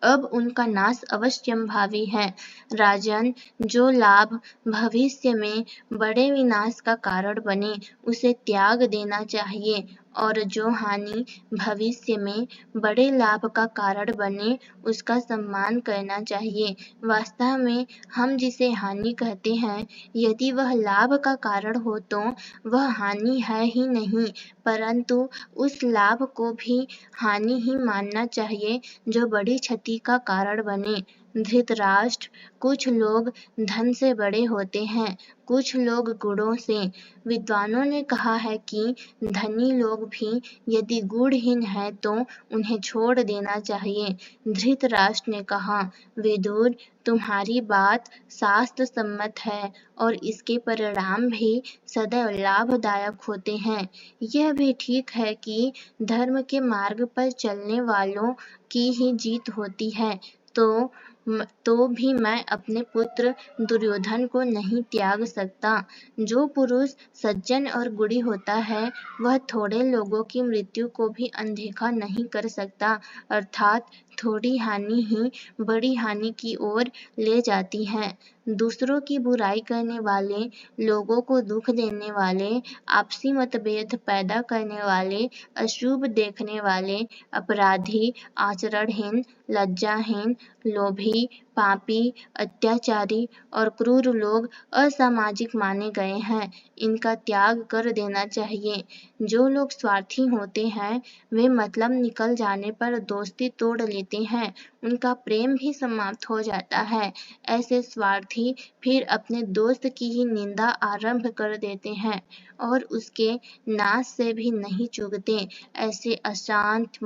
अब उनका नाश अवश्यंभावी है। राजन, जो लाभ भविष्य में बड़े विनाश का कारण बने, उसे त्याग देना चाहिए, और जो हानि भविष्य में बड़े लाभ का कारण बने, उसका सम्मान करना चाहिए। वास्तव में हम जिसे हानि कहते हैं, यदि वह लाभ का कारण हो तो वह हानि है ही नहीं, परंतु उस लाभ को भी हानि ही मानना चाहिए जो बड़ी क्षति का कारण बने। धृतराष्ट्र, कुछ लोग धन से बड़े होते हैं, कुछ लोग गुणों से। विद्वानों ने कहा है कि धनी लोग भी यदि गुणहीन हैं तो उन्हें छोड़ देना चाहिए। धृतराष्ट्र ने कहा, विदुर, तुम्हारी बात शास्त्र सम्मत है और इसके परिणाम भी सदैव लाभदायक होते हैं। यह भी ठीक है कि धर्म के मार्ग पर चलने वालों की ही जीत होती है, तो तो भी मैं अपने पुत्र दुर्योधन को नहीं त्याग सकता। जो पुरुष सज्जन और गुणी होता है वह थोड़े लोगों की मृत्यु को भी अनदेखा नहीं कर सकता, अर्थात थोड़ी हानि ही बड़ी हानि की ओर ले जाती है। दूसरों की बुराई करने वाले, लोगों को दुख देने वाले, आपसी मतभेद पैदा करने वाले, अशुभ देखने वाले, अपराधी, आचरणहीन, लज्जाहीन, लोभी, पापी, अत्याचारी और क्रूर लोग असामाजिक माने गए हैं। इनका त्याग कर देना चाहिए। जो लोग स्वार्थी होते हैं वे मतलब निकल जाने पर दोस्ती तोड़ लेते हैं, उनका प्रेम भी समाप्त हो जाता है। ऐसे स्वार्थी फिर अपने दोस्त की ही निंदा आरंभ कर देते हैं और उसके नाश से भी नहीं चूकते। ऐसे अशांत,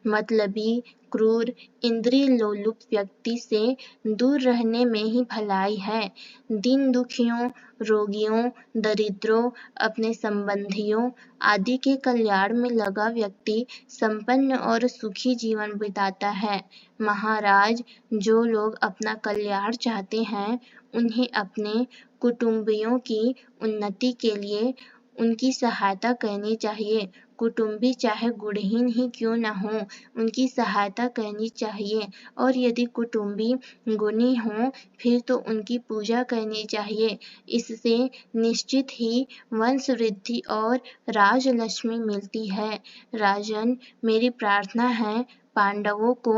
मतलबी, क्रूर, इंद्रिय लोलुप व्यक्ति से दूर रहने में ही भलाई है। दीन दुखियों, रोगियों, दरिद्रों, अपने संबंधियों आदि के कल्याण में लगा व्यक्ति संपन्न और सुखी जीवन बिताता है। महाराज, जो लोग अपना कल्याण चाहते हैं उन्हें अपने कुटुंबियों की उन्नति के लिए उनकी सहायता करनी चाहिए। कुटुंबी चाहे गुणहीन ही क्यों न हो, उनकी सहायता करनी चाहिए और यदि कुटुंबी गुणी हों फिर तो उनकी पूजा करनी चाहिए। इससे निश्चित ही वंश वृद्धि और राजलक्ष्मी मिलती है। राजन, मेरी प्रार्थना है, पांडवों को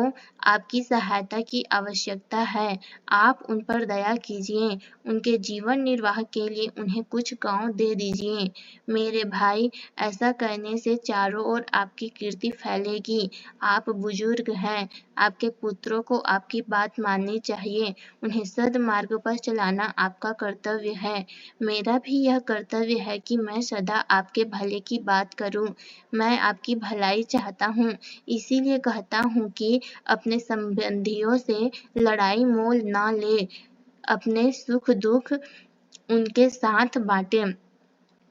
आपकी सहायता की आवश्यकता है। आप उन पर दया कीजिए, उनके जीवन निर्वाह के लिए उन्हें कुछ गांव दे दीजिए। मेरे भाई, ऐसा करने से चारों ओर आपकी कीर्ति फैलेगी। आप बुजुर्ग हैं, आपके पुत्रों को आपकी बात माननी चाहिए, उन्हें सद्मार्ग पर चलाना आपका कर्तव्य है। मेरा भी यह कर्तव्य है कि मैं सदा आपके भले की बात करूं। मैं आपकी भलाई चाहता हूं, इसीलिए कहता हूं कि अपने संबंधियों से लड़ाई मोल न ले, अपने सुख दुख उनके साथ बांटें।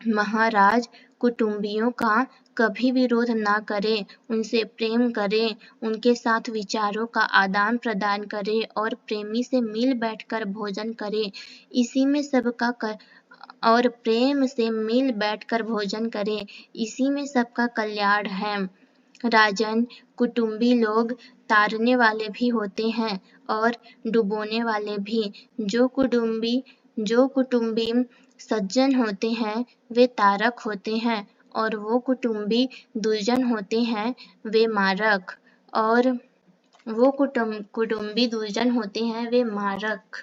महाराज, कुटुंबियों का कभी विरोध न करें, उनसे प्रेम करें, उनके साथ विचारों का आदान प्रदान करें और प्रेमी से मिल बैठकर भोजन करें। इसी में सबका और प्रेम से मिल बैठकर भोजन करें, इसी में सबका कल्याण है। राजन, कुटुंबी लोग तारने वाले भी होते हैं और डुबोने वाले भी। जो कुटुंबी सज्जन होते हैं वे तारक होते हैं और वो कुटुंबी दुर्जन होते हैं वे मारक। और वो कुटुंबी दुर्जन होते हैं वे मारक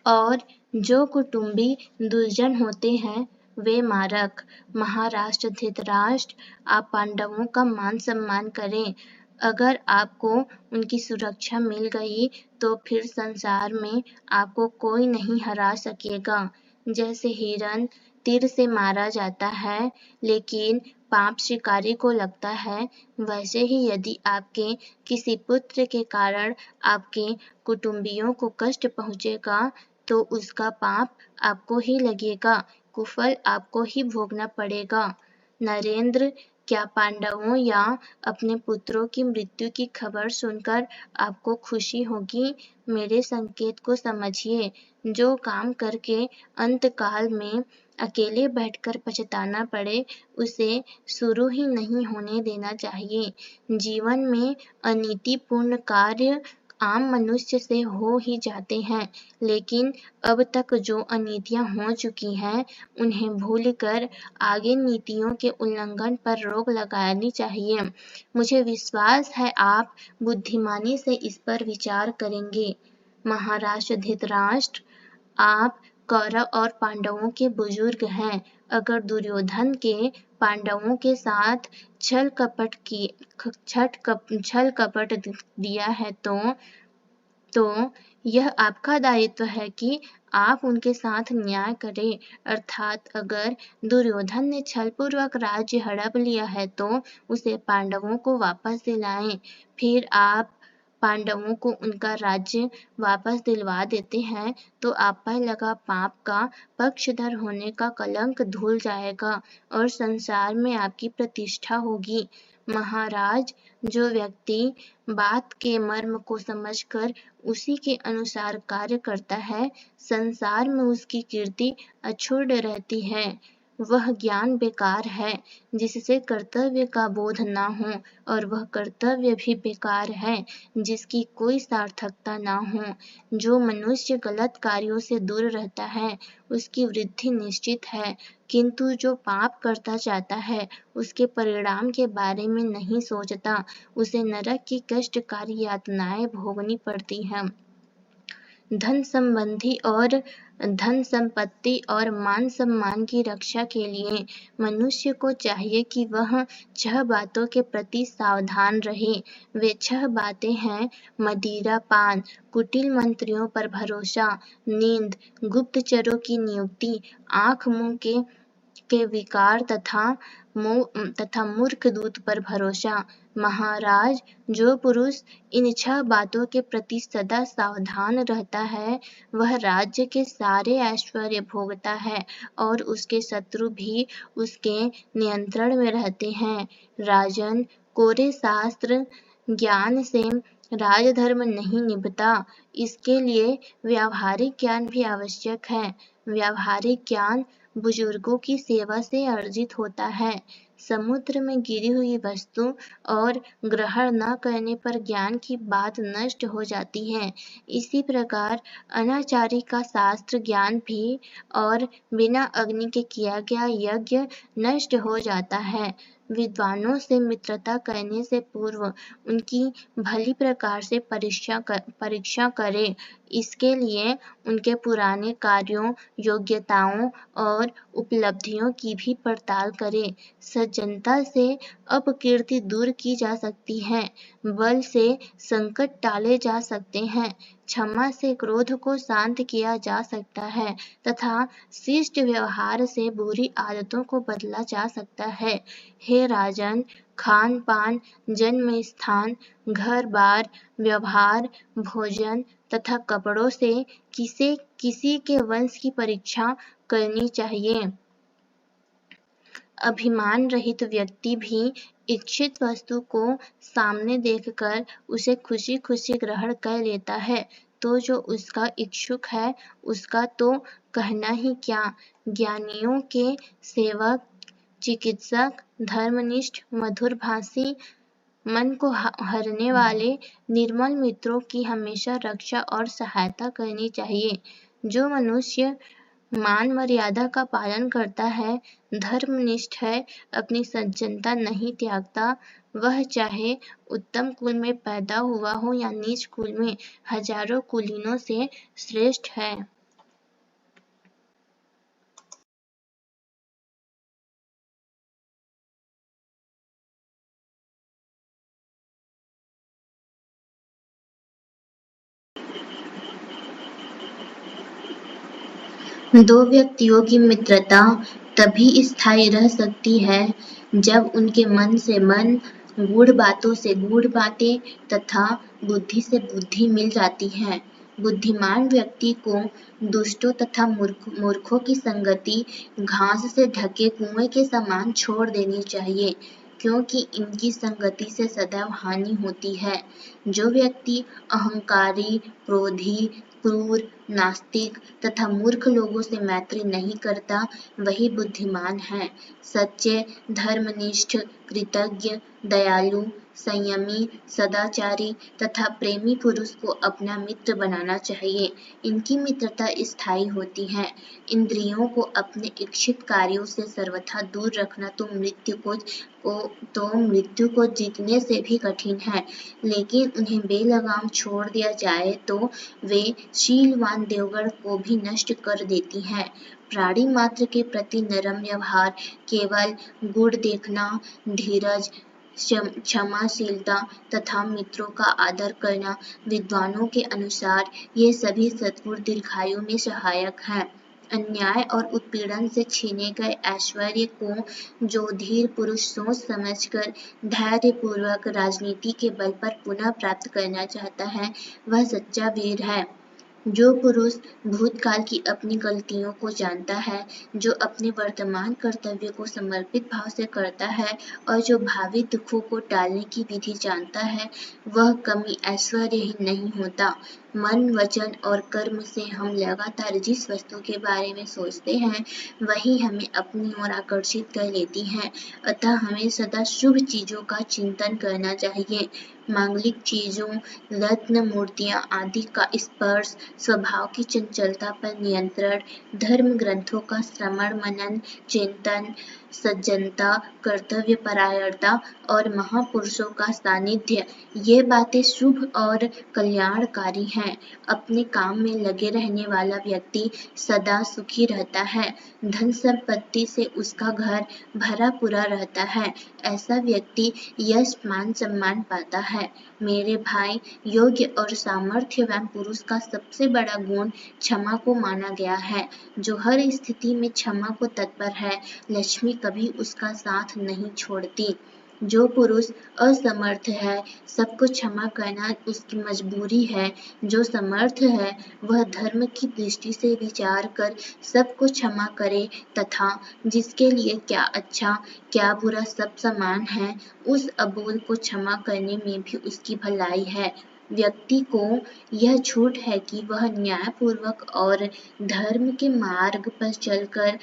और जो कुटुंबी दुर्जन होते हैं वे मारक। महाराष्ट्र धृतराष्ट्र, आप पांडवों का मान सम्मान करें। अगर आपको उनकी सुरक्षा मिल गई तो फिर संसार में आपको कोई नहीं हरा सकेगा। जैसे हिरण तीर से मारा जाता है लेकिन पाप शिकारी को लगता है, वैसे ही यदि आपके किसी पुत्र के कारण आपके कुटुंबियों को कष्ट पहुँचेगा तो उसका पाप आपको ही लगेगा, कुफल आपको ही भोगना पड़ेगा। नरेंद्र, क्या पांडवों या अपने पुत्रों की मृत्यु की खबर सुनकर आपको खुशी होगी? मेरे संकेत को समझिए। जो काम करके अंतकाल में अकेले बैठकर पछताना पड़े उसे शुरू ही नहीं होने देना चाहिए। जीवन में अनीतिपूर्ण कार्य आम मनुष्य से हो ही जाते हैं, लेकिन अब तक जो अनीतियां हो चुकी हैं उन्हें भूलकर आगे नीतियों के उल्लंघन पर रोक लगानी चाहिए। मुझे विश्वास है आप बुद्धिमानी से इस पर विचार करेंगे। महाराष्ट्र धृतराष्ट्र, आप कौरव और पांडवों के बुजुर्ग हैं। अगर दुर्योधन के पांडवों के साथ छल कपट दिया है तो यह आपका दायित्व है कि आप उनके साथ न्याय करें। अर्थात अगर दुर्योधन ने छलपूर्वक राज्य हड़प लिया है तो उसे पांडवों को वापस दिलाएं। फिर आप पांडवों को उनका राज्य वापस दिलवा देते हैं तो आप पर लगा पाप का पक्षधर होने का कलंक धुल जाएगा और संसार में आपकी प्रतिष्ठा होगी। महाराज, जो व्यक्ति बात के मर्म को समझकर उसी के अनुसार कार्य करता है, संसार में उसकी कीर्ति अक्षुण्ण रहती है। वह ज्ञान बेकार है जिससे कर्तव्य का बोध न हो, और वह कर्तव्य भी बेकार है जिसकी कोई सार्थकता न हो। जो मनुष्य गलत कार्यों से दूर रहता है, उसकी वृद्धि निश्चित है, किंतु जो पाप करता जाता है, उसके परिणाम के बारे में नहीं सोचता, उसे नरक की कष्टकारी यातनाएं भोगनी पड़ती हैं। धन संपत्ति और मान सम्मान की रक्षा के लिए मनुष्य को चाहिए कि वह 6 बातों के प्रति सावधान रहे। वे 6 बातें हैं: मदिरा पान, कुटिल मंत्रियों पर भरोसा, नींद, गुप्तचरों की नियुक्ति, आँख मुँह के विकार तथा मूर्ख दूत पर भरोसा। महाराज, जो पुरुष इन 6 बातों के प्रति सदा सावधान रहता है, वह राज्य के सारे ऐश्वर्य भोगता है और उसके शत्रु भी उसके नियंत्रण में रहते हैं। राजन, कोरे शास्त्र ज्ञान से राजधर्म नहीं निभता, इसके लिए व्यावहारिक ज्ञान भी आवश्यक है। व्यावहारिक ज्ञान बुजुर्गों की सेवा से अर्जित होता है। समुद्र में गिरी हुई वस्तु और ग्रहण न करने पर ज्ञान की बात नष्ट हो जाती है। इसी प्रकार अनाचारी का शास्त्र ज्ञान भी और बिना अग्नि के किया गया यज्ञ नष्ट हो जाता है। विद्वानों से मित्रता करने से पूर्व उनकी भली प्रकार से परीक्षा करे। इसके लिए उनके पुराने कार्यों, योग्यताओं और उपलब्धियों की भी पड़ताल करे। सज्जनता से अपकीर्ति दूर की जा सकती है, बल से संकट टाले जा सकते हैं, क्षमा से क्रोध को शांत किया जा सकता है तथा शिष्ट व्यवहार से बुरी आदतों को बदला जा सकता है। हे राजन, खान पान, जन्म स्थान, घर बार, व्यवहार, भोजन तथा कपड़ों से किसी के वंश की परीक्षा करनी चाहिए। अभिमान रहित व्यक्ति भी इच्छित वस्तु को सामने देखकर उसे खुशी खुशी ग्रहण कर लेता है, तो जो उसका इच्छुक है उसका तो कहना ही क्या। ज्ञानियों के सेवक, चिकित्सक, धर्मनिष्ठ, मधुरभाषी, मन को हरने वाले निर्मल मित्रों की हमेशा रक्षा और सहायता करनी चाहिए। जो मनुष्य मान मर्यादा का पालन करता है, धर्मनिष्ठ है, अपनी सज्जनता नहीं त्यागता, वह चाहे उत्तम कुल में पैदा हुआ हो या नीच कुल में, हजारों कुलीनों से श्रेष्ठ है। दो व्यक्तियों की मित्रता तभी स्थायी रह सकती है जब उनके मन से मन, गूढ़ बातों से गूढ़ बातें तथा बुद्धि से बुद्धि मिल जाती है। बुद्धिमान व्यक्ति को दुष्टों तथा मूर्खों की संगति घास से ढके कुएं के समान छोड़ देनी चाहिए, क्योंकि इनकी संगति से सदैव हानि होती है। जो व्यक्ति अहंकारी, क्रोधी, क्रूर, नास्तिक तथा मूर्ख लोगों से मैत्री नहीं करता, वही बुद्धिमान है। सच्चे, धर्मनिष्ठ, कृतज्ञ, दयालु, संयमी, सदाचारी तथा प्रेमी पुरुष को अपना मित्र बनाना चाहिए। इनकी मित्रता स्थायी होती है। इंद्रियों को अपने इच्छित कार्यों से सर्वथा दूर रखना तो मृत्यु को जीतने से भी कठिन है, लेकिन उन्हें बेलगाम छोड़ दिया जाए तो वे शीलवान देवगण को भी नष्ट कर देती हैं। प्राणी मात्र के प्रति नरम व्यवहार, केवल गुण देखना, धीरज, क्षमाशीलता तथा मित्रों का आदर करना, विद्वानों के अनुसार ये सभी सद्गुण दीर्घायु में सहायक हैं। अन्याय और उत्पीड़न से छीने गए ऐश्वर्य को जो धीर पुरुष सोच समझकर धैर्य पूर्वक राजनीति के बल पर पुनः प्राप्त करना चाहता है, वह सच्चा वीर है। जो पुरुष भूतकाल की अपनी गलतियों को जानता है, जो अपने वर्तमान कर्तव्य को समर्पित भाव से करता है और जो भावी दुखों को टालने की विधि जानता है, वह कभी ऐश्वर्यहीन नहीं होता। मन, वचन और कर्म से हम लगातार जिस वस्तु के बारे में सोचते हैं, वही हमें अपनी ओर आकर्षित कर लेती है। अतः हमें सदा शुभ चीजों का चिंतन करना चाहिए। मांगलिक चीजों, रत्न, मूर्तियां आदि का स्पर्श, स्वभाव की चंचलता पर नियंत्रण, धर्म ग्रंथों का श्रवण मनन, चिंतन, सज्जनता, कर्तव्य परायणता और महापुरुषों का सानिध्य, ये बातें शुभ और कल्याणकारी हैं। अपने काम में लगे रहने वाला व्यक्ति सदा सुखी रहता है। धन संपत्ति से उसका घर भरा पूरा रहता है। ऐसा व्यक्ति यश, मान, सम्मान पाता है। मेरे भाई, योग्य और सामर्थ्यवान पुरुष का सबसे बड़ा गुण क्षमा को माना गया है। जो हर स्थिति में क्षमा को तत्पर है, लक्ष्मी कभी उसका साथ नहीं छोड़ती। जो पुरुष असमर्थ है, सबको क्षमा करना उसकी मजबूरी है। जो समर्थ है, वह धर्म की दृष्टि से विचार कर सबको क्षमा करे तथा जिसके लिए क्या अच्छा, क्या बुरा सब समान है, उस अबोल को क्षमा करने में भी उसकी भलाई है। व्यक्ति को यह छूट है कि वह न्यायपूर्वक और धर्म के मार्ग पर चलकर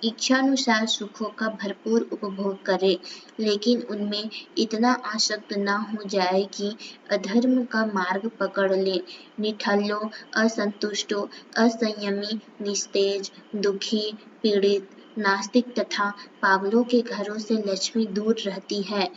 इच्छानुसार सुखों का भरपूर उपभोग करे, लेकिन उनमें इतना आसक्त न हो जाए कि अधर्म का मार्ग पकड़ ले। निठल्लों, असंतुष्टों, असंयमी, निस्तेज, दुखी, पीड़ित, नास्तिक तथा पागलों के घरों से लक्ष्मी दूर रहती है।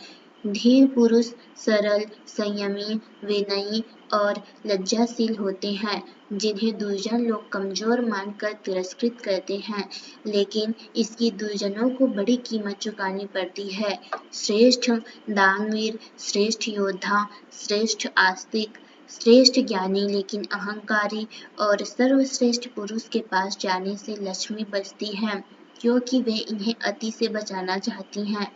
धीर पुरुष सरल, संयमी, विनयी और लज्जाशील होते हैं, जिन्हें दुर्जन लोग कमजोर मानकर तिरस्कृत करते हैं, लेकिन इसकी दुर्जनों को बड़ी कीमत चुकानी पड़ती है। श्रेष्ठ दानवीर, श्रेष्ठ योद्धा, श्रेष्ठ आस्तिक, श्रेष्ठ ज्ञानी लेकिन अहंकारी और सर्वश्रेष्ठ पुरुष के पास जाने से लक्ष्मी बचती है, क्योंकि वे इन्हें अति से बचाना चाहती हैं।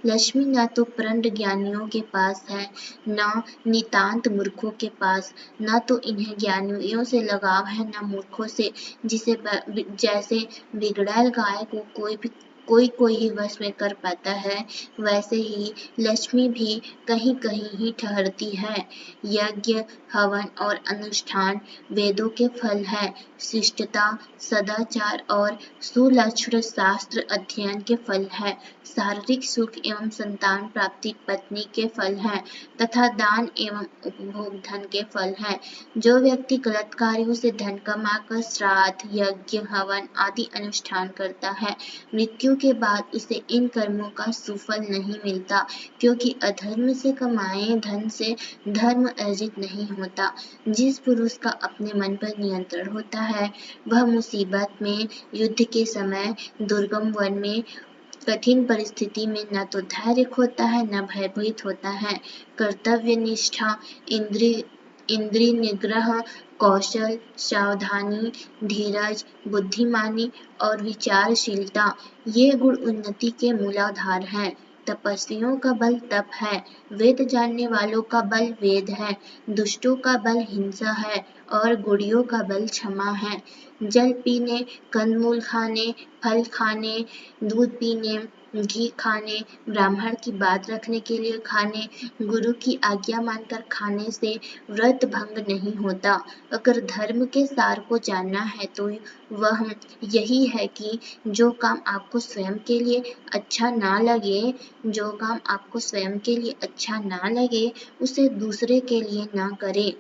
लक्ष्मी न तो प्रंड ज्ञानियों के पास है, न नितांत मूर्खों के पास। न तो इन्हें ज्ञानियों से लगाव है, न मूर्खों से। जैसे बिगड़ैल गाय को कोई ही वश में कर पाता है, वैसे ही लक्ष्मी भी कहीं कहीं ही ठहरती है। यज्ञ, हवन और अनुष्ठान वेदों के फल है। शिष्टता, सदाचार और सुलक्षण शास्त्र अध्ययन के फल है। शारीरिक सुख एवं संतान प्राप्ति पत्नी के फल हैं तथा दान एवं उपभोग धन के फल हैं। जो व्यक्ति गलत कार्यों से धन कमाकर श्राद्ध, यज्ञ, हवन आदि अनुष्ठान करता है, मृत्यु के बाद उसे इन कर्मों का सुफल नहीं मिलता, क्योंकि अधर्म से कमाए धन से धर्म अर्जित नहीं होता। जिस पुरुष का अपने मन पर नियंत्रण होता है, वह मुसीबत में, युद्ध के समय, दुर्गम वन में, कठिन परिस्थिति में न तो धैर्य खोता है, न भयभीत होता है। कर्तव्य निष्ठा, इंद्रिय निग्रह, कौशल, सावधानी, धीरज, बुद्धिमानी और विचारशीलता, ये गुण उन्नति के मूलाधार हैं। तपस्वियों का बल तप है, वेद जानने वालों का बल वेद है, दुष्टों का बल हिंसा है और गुड़ियों का बल क्षमा है। जल पीने, कंदमूल खाने, फल खाने, दूध पीने, घी खाने, ब्राह्मण की बात रखने के लिए खाने, गुरु की आज्ञा मानकर खाने से व्रत भंग नहीं होता। अगर धर्म के सार को जानना है तो वह यही है कि जो काम आपको स्वयं के लिए अच्छा ना लगे, जो काम आपको स्वयं के लिए अच्छा ना लगे, उसे दूसरे के लिए ना करें।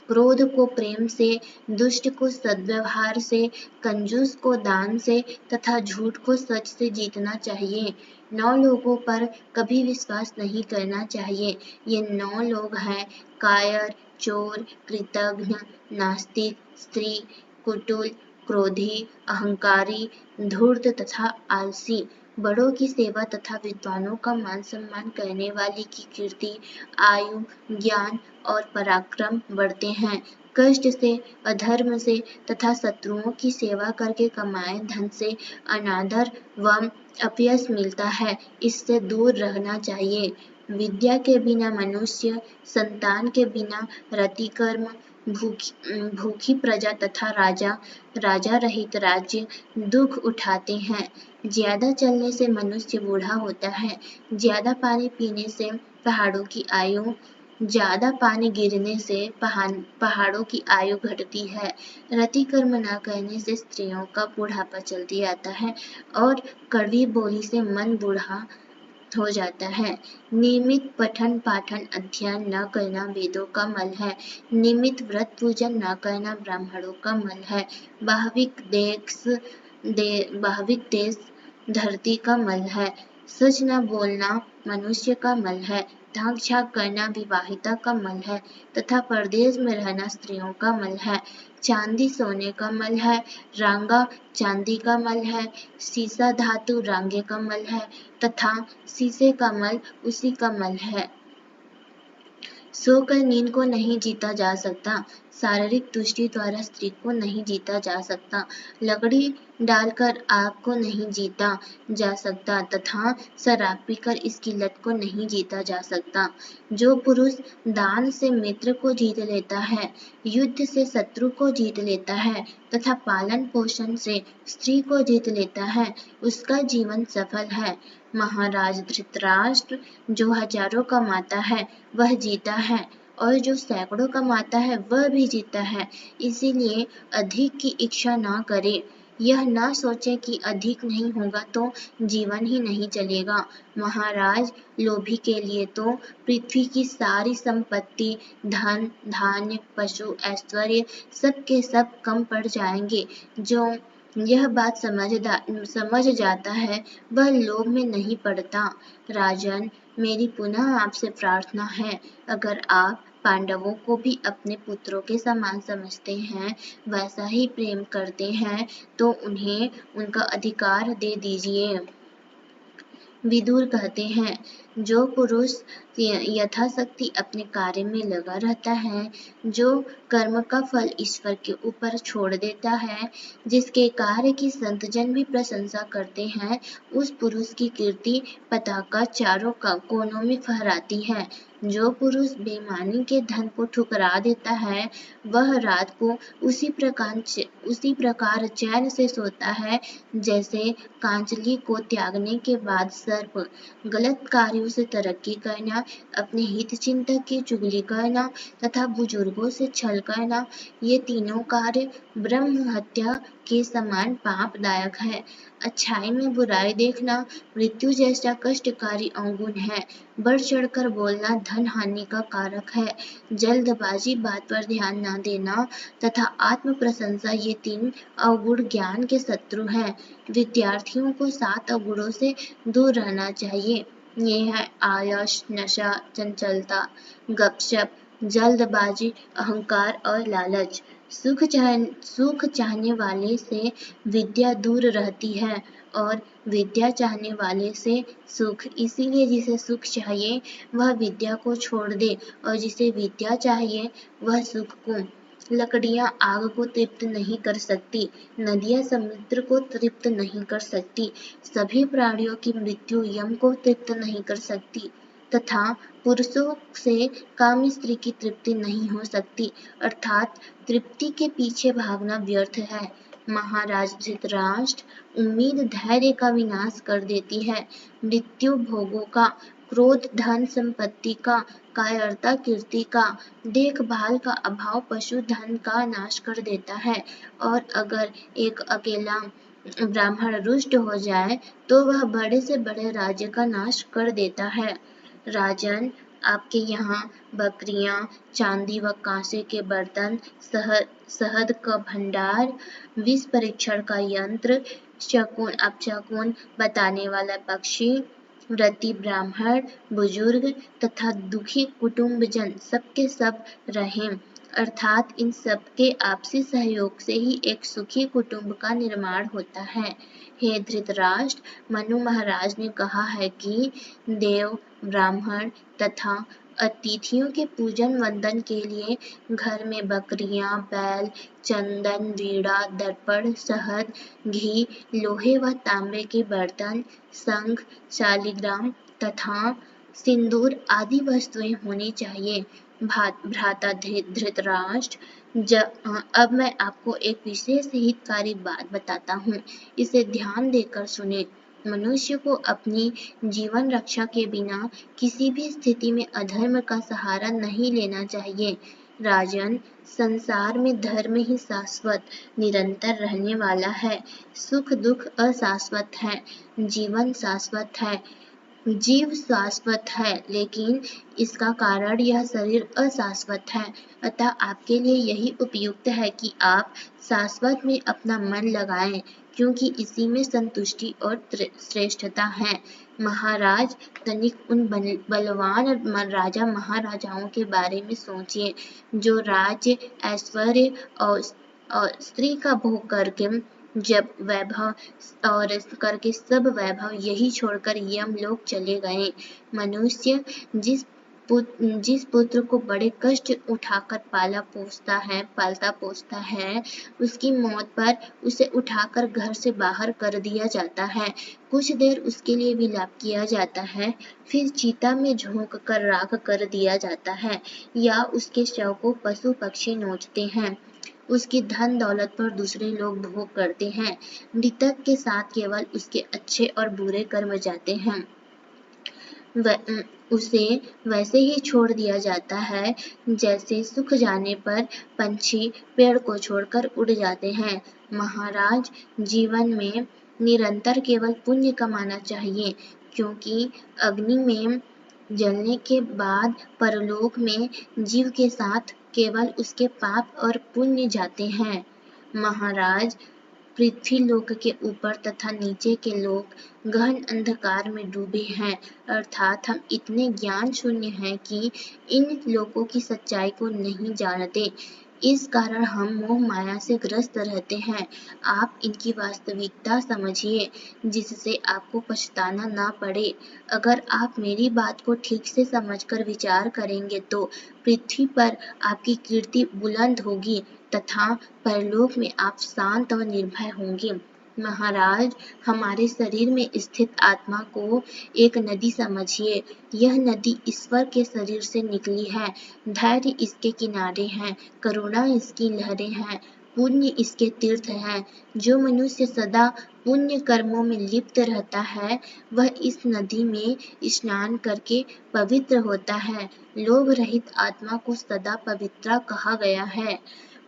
क्रोध को प्रेम से, दुष्ट को सद्व्यवहार से, कंजूस को दान से तथा झूठ को सच से जीतना चाहिए। 9 लोगों पर कभी विश्वास नहीं करना चाहिए। ये 9 लोग हैं: कायर, चोर, कृतघ्न, नास्तिक, स्त्री, कुटिल, क्रोधी, अहंकारी, धूर्त तथा आलसी। बड़ों की सेवा तथा विद्वानों का मान सम्मान करने वाले की कीर्ति, आयु, ज्ञान और पराक्रम बढ़ते हैं। कष्ट से, अधर्म से तथा शत्रुओं की सेवा करके कमाए धन से अनादर व अपयश मिलता है, इससे दूर रहना चाहिए। विद्या के बिना मनुष्य, संतान के बिना रतिकर्म, भूखी प्रजा तथा राजा रहित राज्य दुख उठाते हैं। ज्यादा चलने से मनुष्य बूढ़ा होता है। ज्यादा पानी पीने से पहाड़ों की आयु ज्यादा पानी गिरने से पहाड़ों की आयु घटती है। रति कर्म न करने से स्त्रियों का बुढ़ापा जल्दी आता है और कड़वी बोली से मन बूढ़ा हो जाता है। नियमित पठन पाठन अध्ययन न करना वेदों का मल है। नियमित व्रत पूजन न करना ब्राह्मणों का मल है। वास्तविक देश धरती का मल है। सच न बोलना मनुष्य का मल है। ढाक छाक करना विवाहिता का मल है तथा परदेश में रहना स्त्रियों का मल है। चांदी सोने का मल है। रांगा चांदी का मल है। सीसा धातु रांगे का मल है तथा शीशे का मल उसी का मल है। सोकर नींद को नहीं जीता जा सकता। शारीरिक तुष्टि द्वारा स्त्री को नहीं जीता जा सकता। लकड़ी डालकर आग को नहीं जीता जा सकता तथा शराब पीकर इसकी लत को नहीं जीता जा सकता। जो पुरुष दान से मित्र को जीत लेता है, युद्ध से शत्रु को जीत लेता है तथा पालन पोषण से स्त्री को जीत लेता है, उसका जीवन सफल है। महाराज धृतराष्ट्र जो हजारों कमाता है वह जीता है और जो सैकड़ों कमाता है वह भी जीता है। इसीलिए अधिक की इच्छा ना करे। यह ना सोचे कि अधिक नहीं होगा तो जीवन ही नहीं चलेगा। महाराज लोभी के लिए तो पृथ्वी की सारी संपत्ति, धन, धान्य, पशु, ऐश्वर्य सब के सब कम पड़ जाएंगे। जो यह बात समझ जाता है वह लोभ में नहीं पड़ता। राजन, मेरी पुनः आपसे प्रार्थना है, अगर आप पांडवों को भी अपने पुत्रों के समान समझते हैं, वैसा ही प्रेम करते हैं, तो उन्हें उनका अधिकार दे दीजिए। विदुर कहते हैं, जो पुरुष यथाशक्ति अपने कार्य में लगा रहता है, जो कर्म का फल ईश्वर के ऊपर छोड़ देता है, जिसके कार्य की संतजन भी प्रशंसा करते हैं, उस पुरुष की कीर्ति पताका चारों कोनों में फहराती है। जो पुरुष बेईमानी के धन को ठुकरा देता है, वह रात को उसी प्रकार चैन से सोता है जैसे कांचली को त्यागने के बाद सर्प। गलत कार्यों से तरक्की करना, अपने हित चिंतक की चुगली करना तथा बुजुर्गों से छल करना, ये तीनों कार्य ब्रह्म हत्या के समान पापदायक है। अच्छाई में बुराई देखना मृत्यु जैसा कष्टकारी अवगुण है। बढ़ चढ़कर बोलना धन हानि का कारक है। जल्दबाजी, बात पर ध्यान न देना तथा आत्म प्रशंसा, ये तीन अवगुण ज्ञान के शत्रु हैं। विद्यार्थियों को 7 अवगुणों से दूर रहना चाहिए। ये है आलस, नशा, चंचलता, गपशप, जल्दबाजी, अहंकार और लालच। सुख चाहने वाले से विद्या दूर रहती है और विद्या चाहने वाले से सुख। इसीलिए जिसे सुख चाहिए वह विद्या को छोड़ दे और जिसे विद्या चाहिए वह सुख को। लकड़ियां आग को तृप्त नहीं कर सकती, नदियां समुद्र को तृप्त नहीं कर सकती, सभी प्राणियों की मृत्यु यम को तृप्त नहीं कर सकती तथा पुरुषों से कामी स्त्री की तृप्ति नहीं हो सकती, अर्थात तृप्ति के पीछे भागना व्यर्थ है। महाराज धृतराष्ट्र, उम्मीद धैर्य का विनाश कर देती है। मृत्यु भोगों का, क्रोध धन संपत्ति का, कायरता कीर्ति का, देखभाल का अभाव पशु धन का नाश कर देता है और अगर एक अकेला ब्राह्मण रुष्ट हो जाए तो वह बड़े से बड़े राज्य का नाश कर देता है। राजन, आपके यहाँ बकरियां, चांदी व कांसे के बर्तन, शहद का भंडार, विष परीक्षण का यंत्र, अपशकुन बताने वाला पक्षी, व्रती ब्राह्मण, बुजुर्ग तथा दुखी कुटुंबजन सबके सब रहें, अर्थात इन सब के आपसी सहयोग से ही एक सुखी कुटुंब का निर्माण होता है। हे धृतराष्ट्र, मनु महाराज ने कहा है कि देव, ब्राह्मण तथा अतिथियों के पूजन वंदन के लिए घर में बकरियां, बैल, चंदन, वीणा, दर्पण, शहद, घी, लोहे व तांबे के बर्तन, शंख, शालिग्राम तथा सिंदूर आदि वस्तुएं होनी चाहिए। भ्राता धृतराष्ट्र, अब मैं आपको एक विशेष हितकारी बात बताता हूँ, इसे ध्यान देकर सुने। मनुष्य को अपनी जीवन रक्षा के बिना किसी भी स्थिति में अधर्म का सहारा नहीं लेना चाहिए। राजन, संसार में धर्म ही शाश्वत निरंतर रहने वाला है। सुख दुख अशाश्वत है, जीवन शाश्वत है। जीव शाश्वत है, लेकिन इसका कारण यह शरीर अशाश्वत है। अतः आपके लिए यही उपयुक्त है कि आप शाश्वत में अपना मन लगाएं, क्योंकि इसी में संतुष्टि और श्रेष्ठता है। महाराज, तनिक उन बलवान राजा महाराजाओं के बारे में सोचिए, जो राज्य, ऐश्वर्य और स्त्री का भोग करके जब वैभव और करके सब वैभव यही छोड़कर यमलोक चले गए। मनुष्य जिस पुत्र को बड़े कष्ट उठाकर पालता पोसता है, उसकी मौत पर उसे उठाकर घर से बाहर कर दिया जाता है। कुछ देर उसके लिए विलाप किया जाता है, फिर चिता में झोंक कर राख कर दिया जाता है, या उसके शव को पशु पक्षी नोचते हैं। उसकी धन दौलत पर दूसरे लोग भोग करते हैं। मृतक के साथ केवल उसके अच्छे और बुरे कर्म जाते हैं। उसे वैसे ही छोड़ दिया जाता है जैसे सूख जाने पर पंछी पेड़ को छोड़कर उड़ जाते हैं। महाराज, जीवन में निरंतर केवल पुण्य कमाना चाहिए, क्योंकि अग्नि में जलने के बाद परलोक में जीव के साथ केवल उसके पाप और पुण्य जाते हैं। महाराज, पृथ्वी लोक के ऊपर तथा नीचे के लोक गहन अंधकार में डूबे हैं, अर्थात हम इतने ज्ञान शून्य हैं कि इन लोकों की सच्चाई को नहीं जानते। इस कारण हम मोह माया से ग्रस्त रहते हैं। आप इनकी वास्तविकता समझिए, जिससे आपको पछताना ना पड़े। अगर आप मेरी बात को ठीक से समझकर विचार करेंगे तो पृथ्वी पर आपकी कीर्ति बुलंद होगी तथा परलोक में आप शांत और निर्भय होंगे। महाराज, हमारे शरीर में स्थित आत्मा को एक नदी समझिए। यह नदी ईश्वर के शरीर से निकली है। धैर्य इसके किनारे हैं, करुणा इसकी लहरें हैं, पुण्य इसके तीर्थ हैं। जो मनुष्य सदा पुण्य कर्मों में लिप्त रहता है, वह इस नदी में स्नान करके पवित्र होता है। लोभ रहित आत्मा को सदा पवित्रा कहा गया है।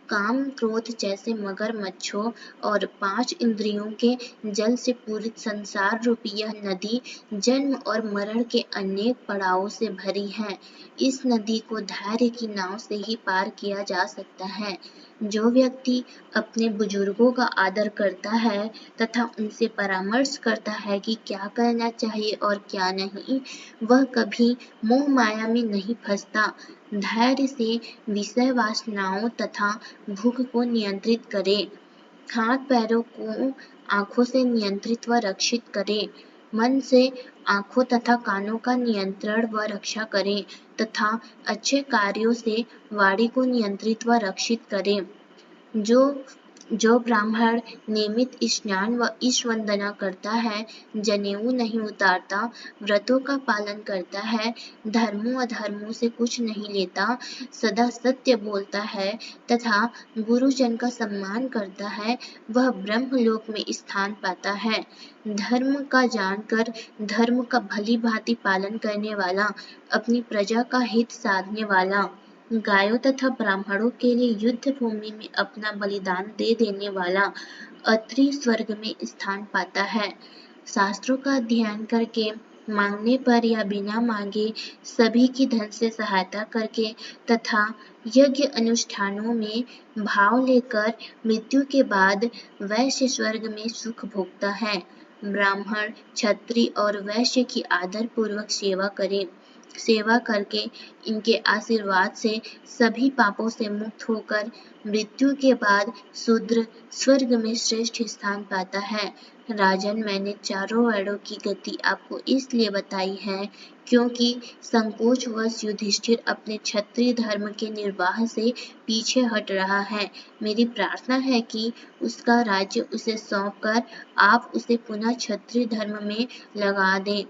काम क्रोध जैसे मगरमच्छों और 5 इंद्रियों के जल से पूरित संसार रूपी यह नदी जन्म और मरण के अनेक पड़ावों से भरी है। इस नदी को धैर्य की नाव से ही पार किया जा सकता है। जो व्यक्ति अपने बुजुर्गों का आदर करता है तथा उनसे परामर्श करता है कि क्या करना चाहिए और क्या नहीं, वह कभी मोह माया में नहीं फंसता। धैर्य से विषय वासनाओं तथा भूख को नियंत्रित करे, हाथ पैरों को आँखों से नियंत्रित व रक्षित करे, मन से आँखों तथा कानों का नियंत्रण व रक्षा करे तथा अच्छे कार्यों से वाणी को नियंत्रित व रक्षित करे। जो ब्राह्मण नियमित स्नान व ईश वंदना करता है, जनेऊ नहीं उतारता, व्रतों का पालन करता है, धर्मों अधर्मों से कुछ नहीं लेता, सदा सत्य बोलता है तथा गुरुजन का सम्मान करता है, वह ब्रह्मलोक में स्थान पाता है। धर्म का जानकर धर्म का भली भांति पालन करने वाला, अपनी प्रजा का हित साधने वाला, गायों तथा ब्राह्मणों के लिए युद्ध भूमि में अपना बलिदान दे देने वाला अत्रि स्वर्ग में स्थान पाता है। शास्त्रों का अध्ययन करके, मांगने पर या बिना मांगे सभी की धन से सहायता करके तथा यज्ञ अनुष्ठानों में भाव लेकर मृत्यु के बाद वैश्य स्वर्ग में सुख भोगता है। ब्राह्मण, क्षत्रिय और वैश्य की आदर पूर्वक सेवा करे। सेवा करके इनके आशीर्वाद से सभी पापों से मुक्त होकर मृत्यु के बाद शूद्र स्वर्ग में श्रेष्ठ स्थान पाता है। राजन, मैंने चारों वर्णों की गति आपको इसलिए बताई है क्योंकि संकोचवश युधिष्ठिर अपने क्षत्रिय धर्म के निर्वाह से पीछे हट रहा है। मेरी प्रार्थना है कि उसका राज्य उसे सौंपकर आप उसे पुनः क्षत्रिय धर्म में लगा दें।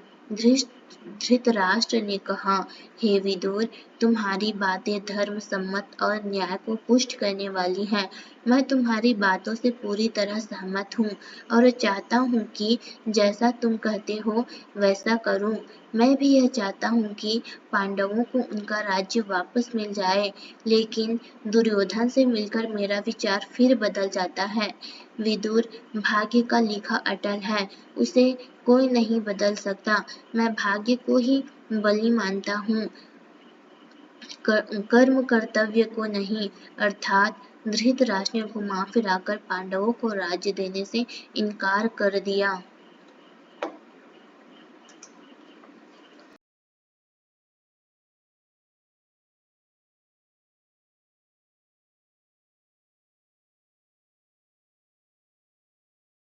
धृतराष्ट्र ने कहा, हे विदुर, तुम्हारी बातें धर्म सम्मत और न्याय को पुष्ट करने वाली हैं। मैं तुम्हारी बातों से पूरी तरह सहमत हूँ और चाहता हूँ कि जैसा तुम कहते हो वैसा करूँ। मैं भी यह चाहता हूँ कि पांडवों को उनका राज्य वापस मिल जाए, लेकिन दुर्योधन से मिलकर मेरा विचार फिर बदल जाता है। विदुर, भाग्य का लिखा अटल है, उसे कोई नहीं बदल सकता। मैं भाग्य को ही बलि मानता हूँ, कर्म कर्तव्य को नहीं। अर्थात धृतराष्ट्र ने घुमा फिराकर पांडवों को राज्य देने से इनकार कर दिया।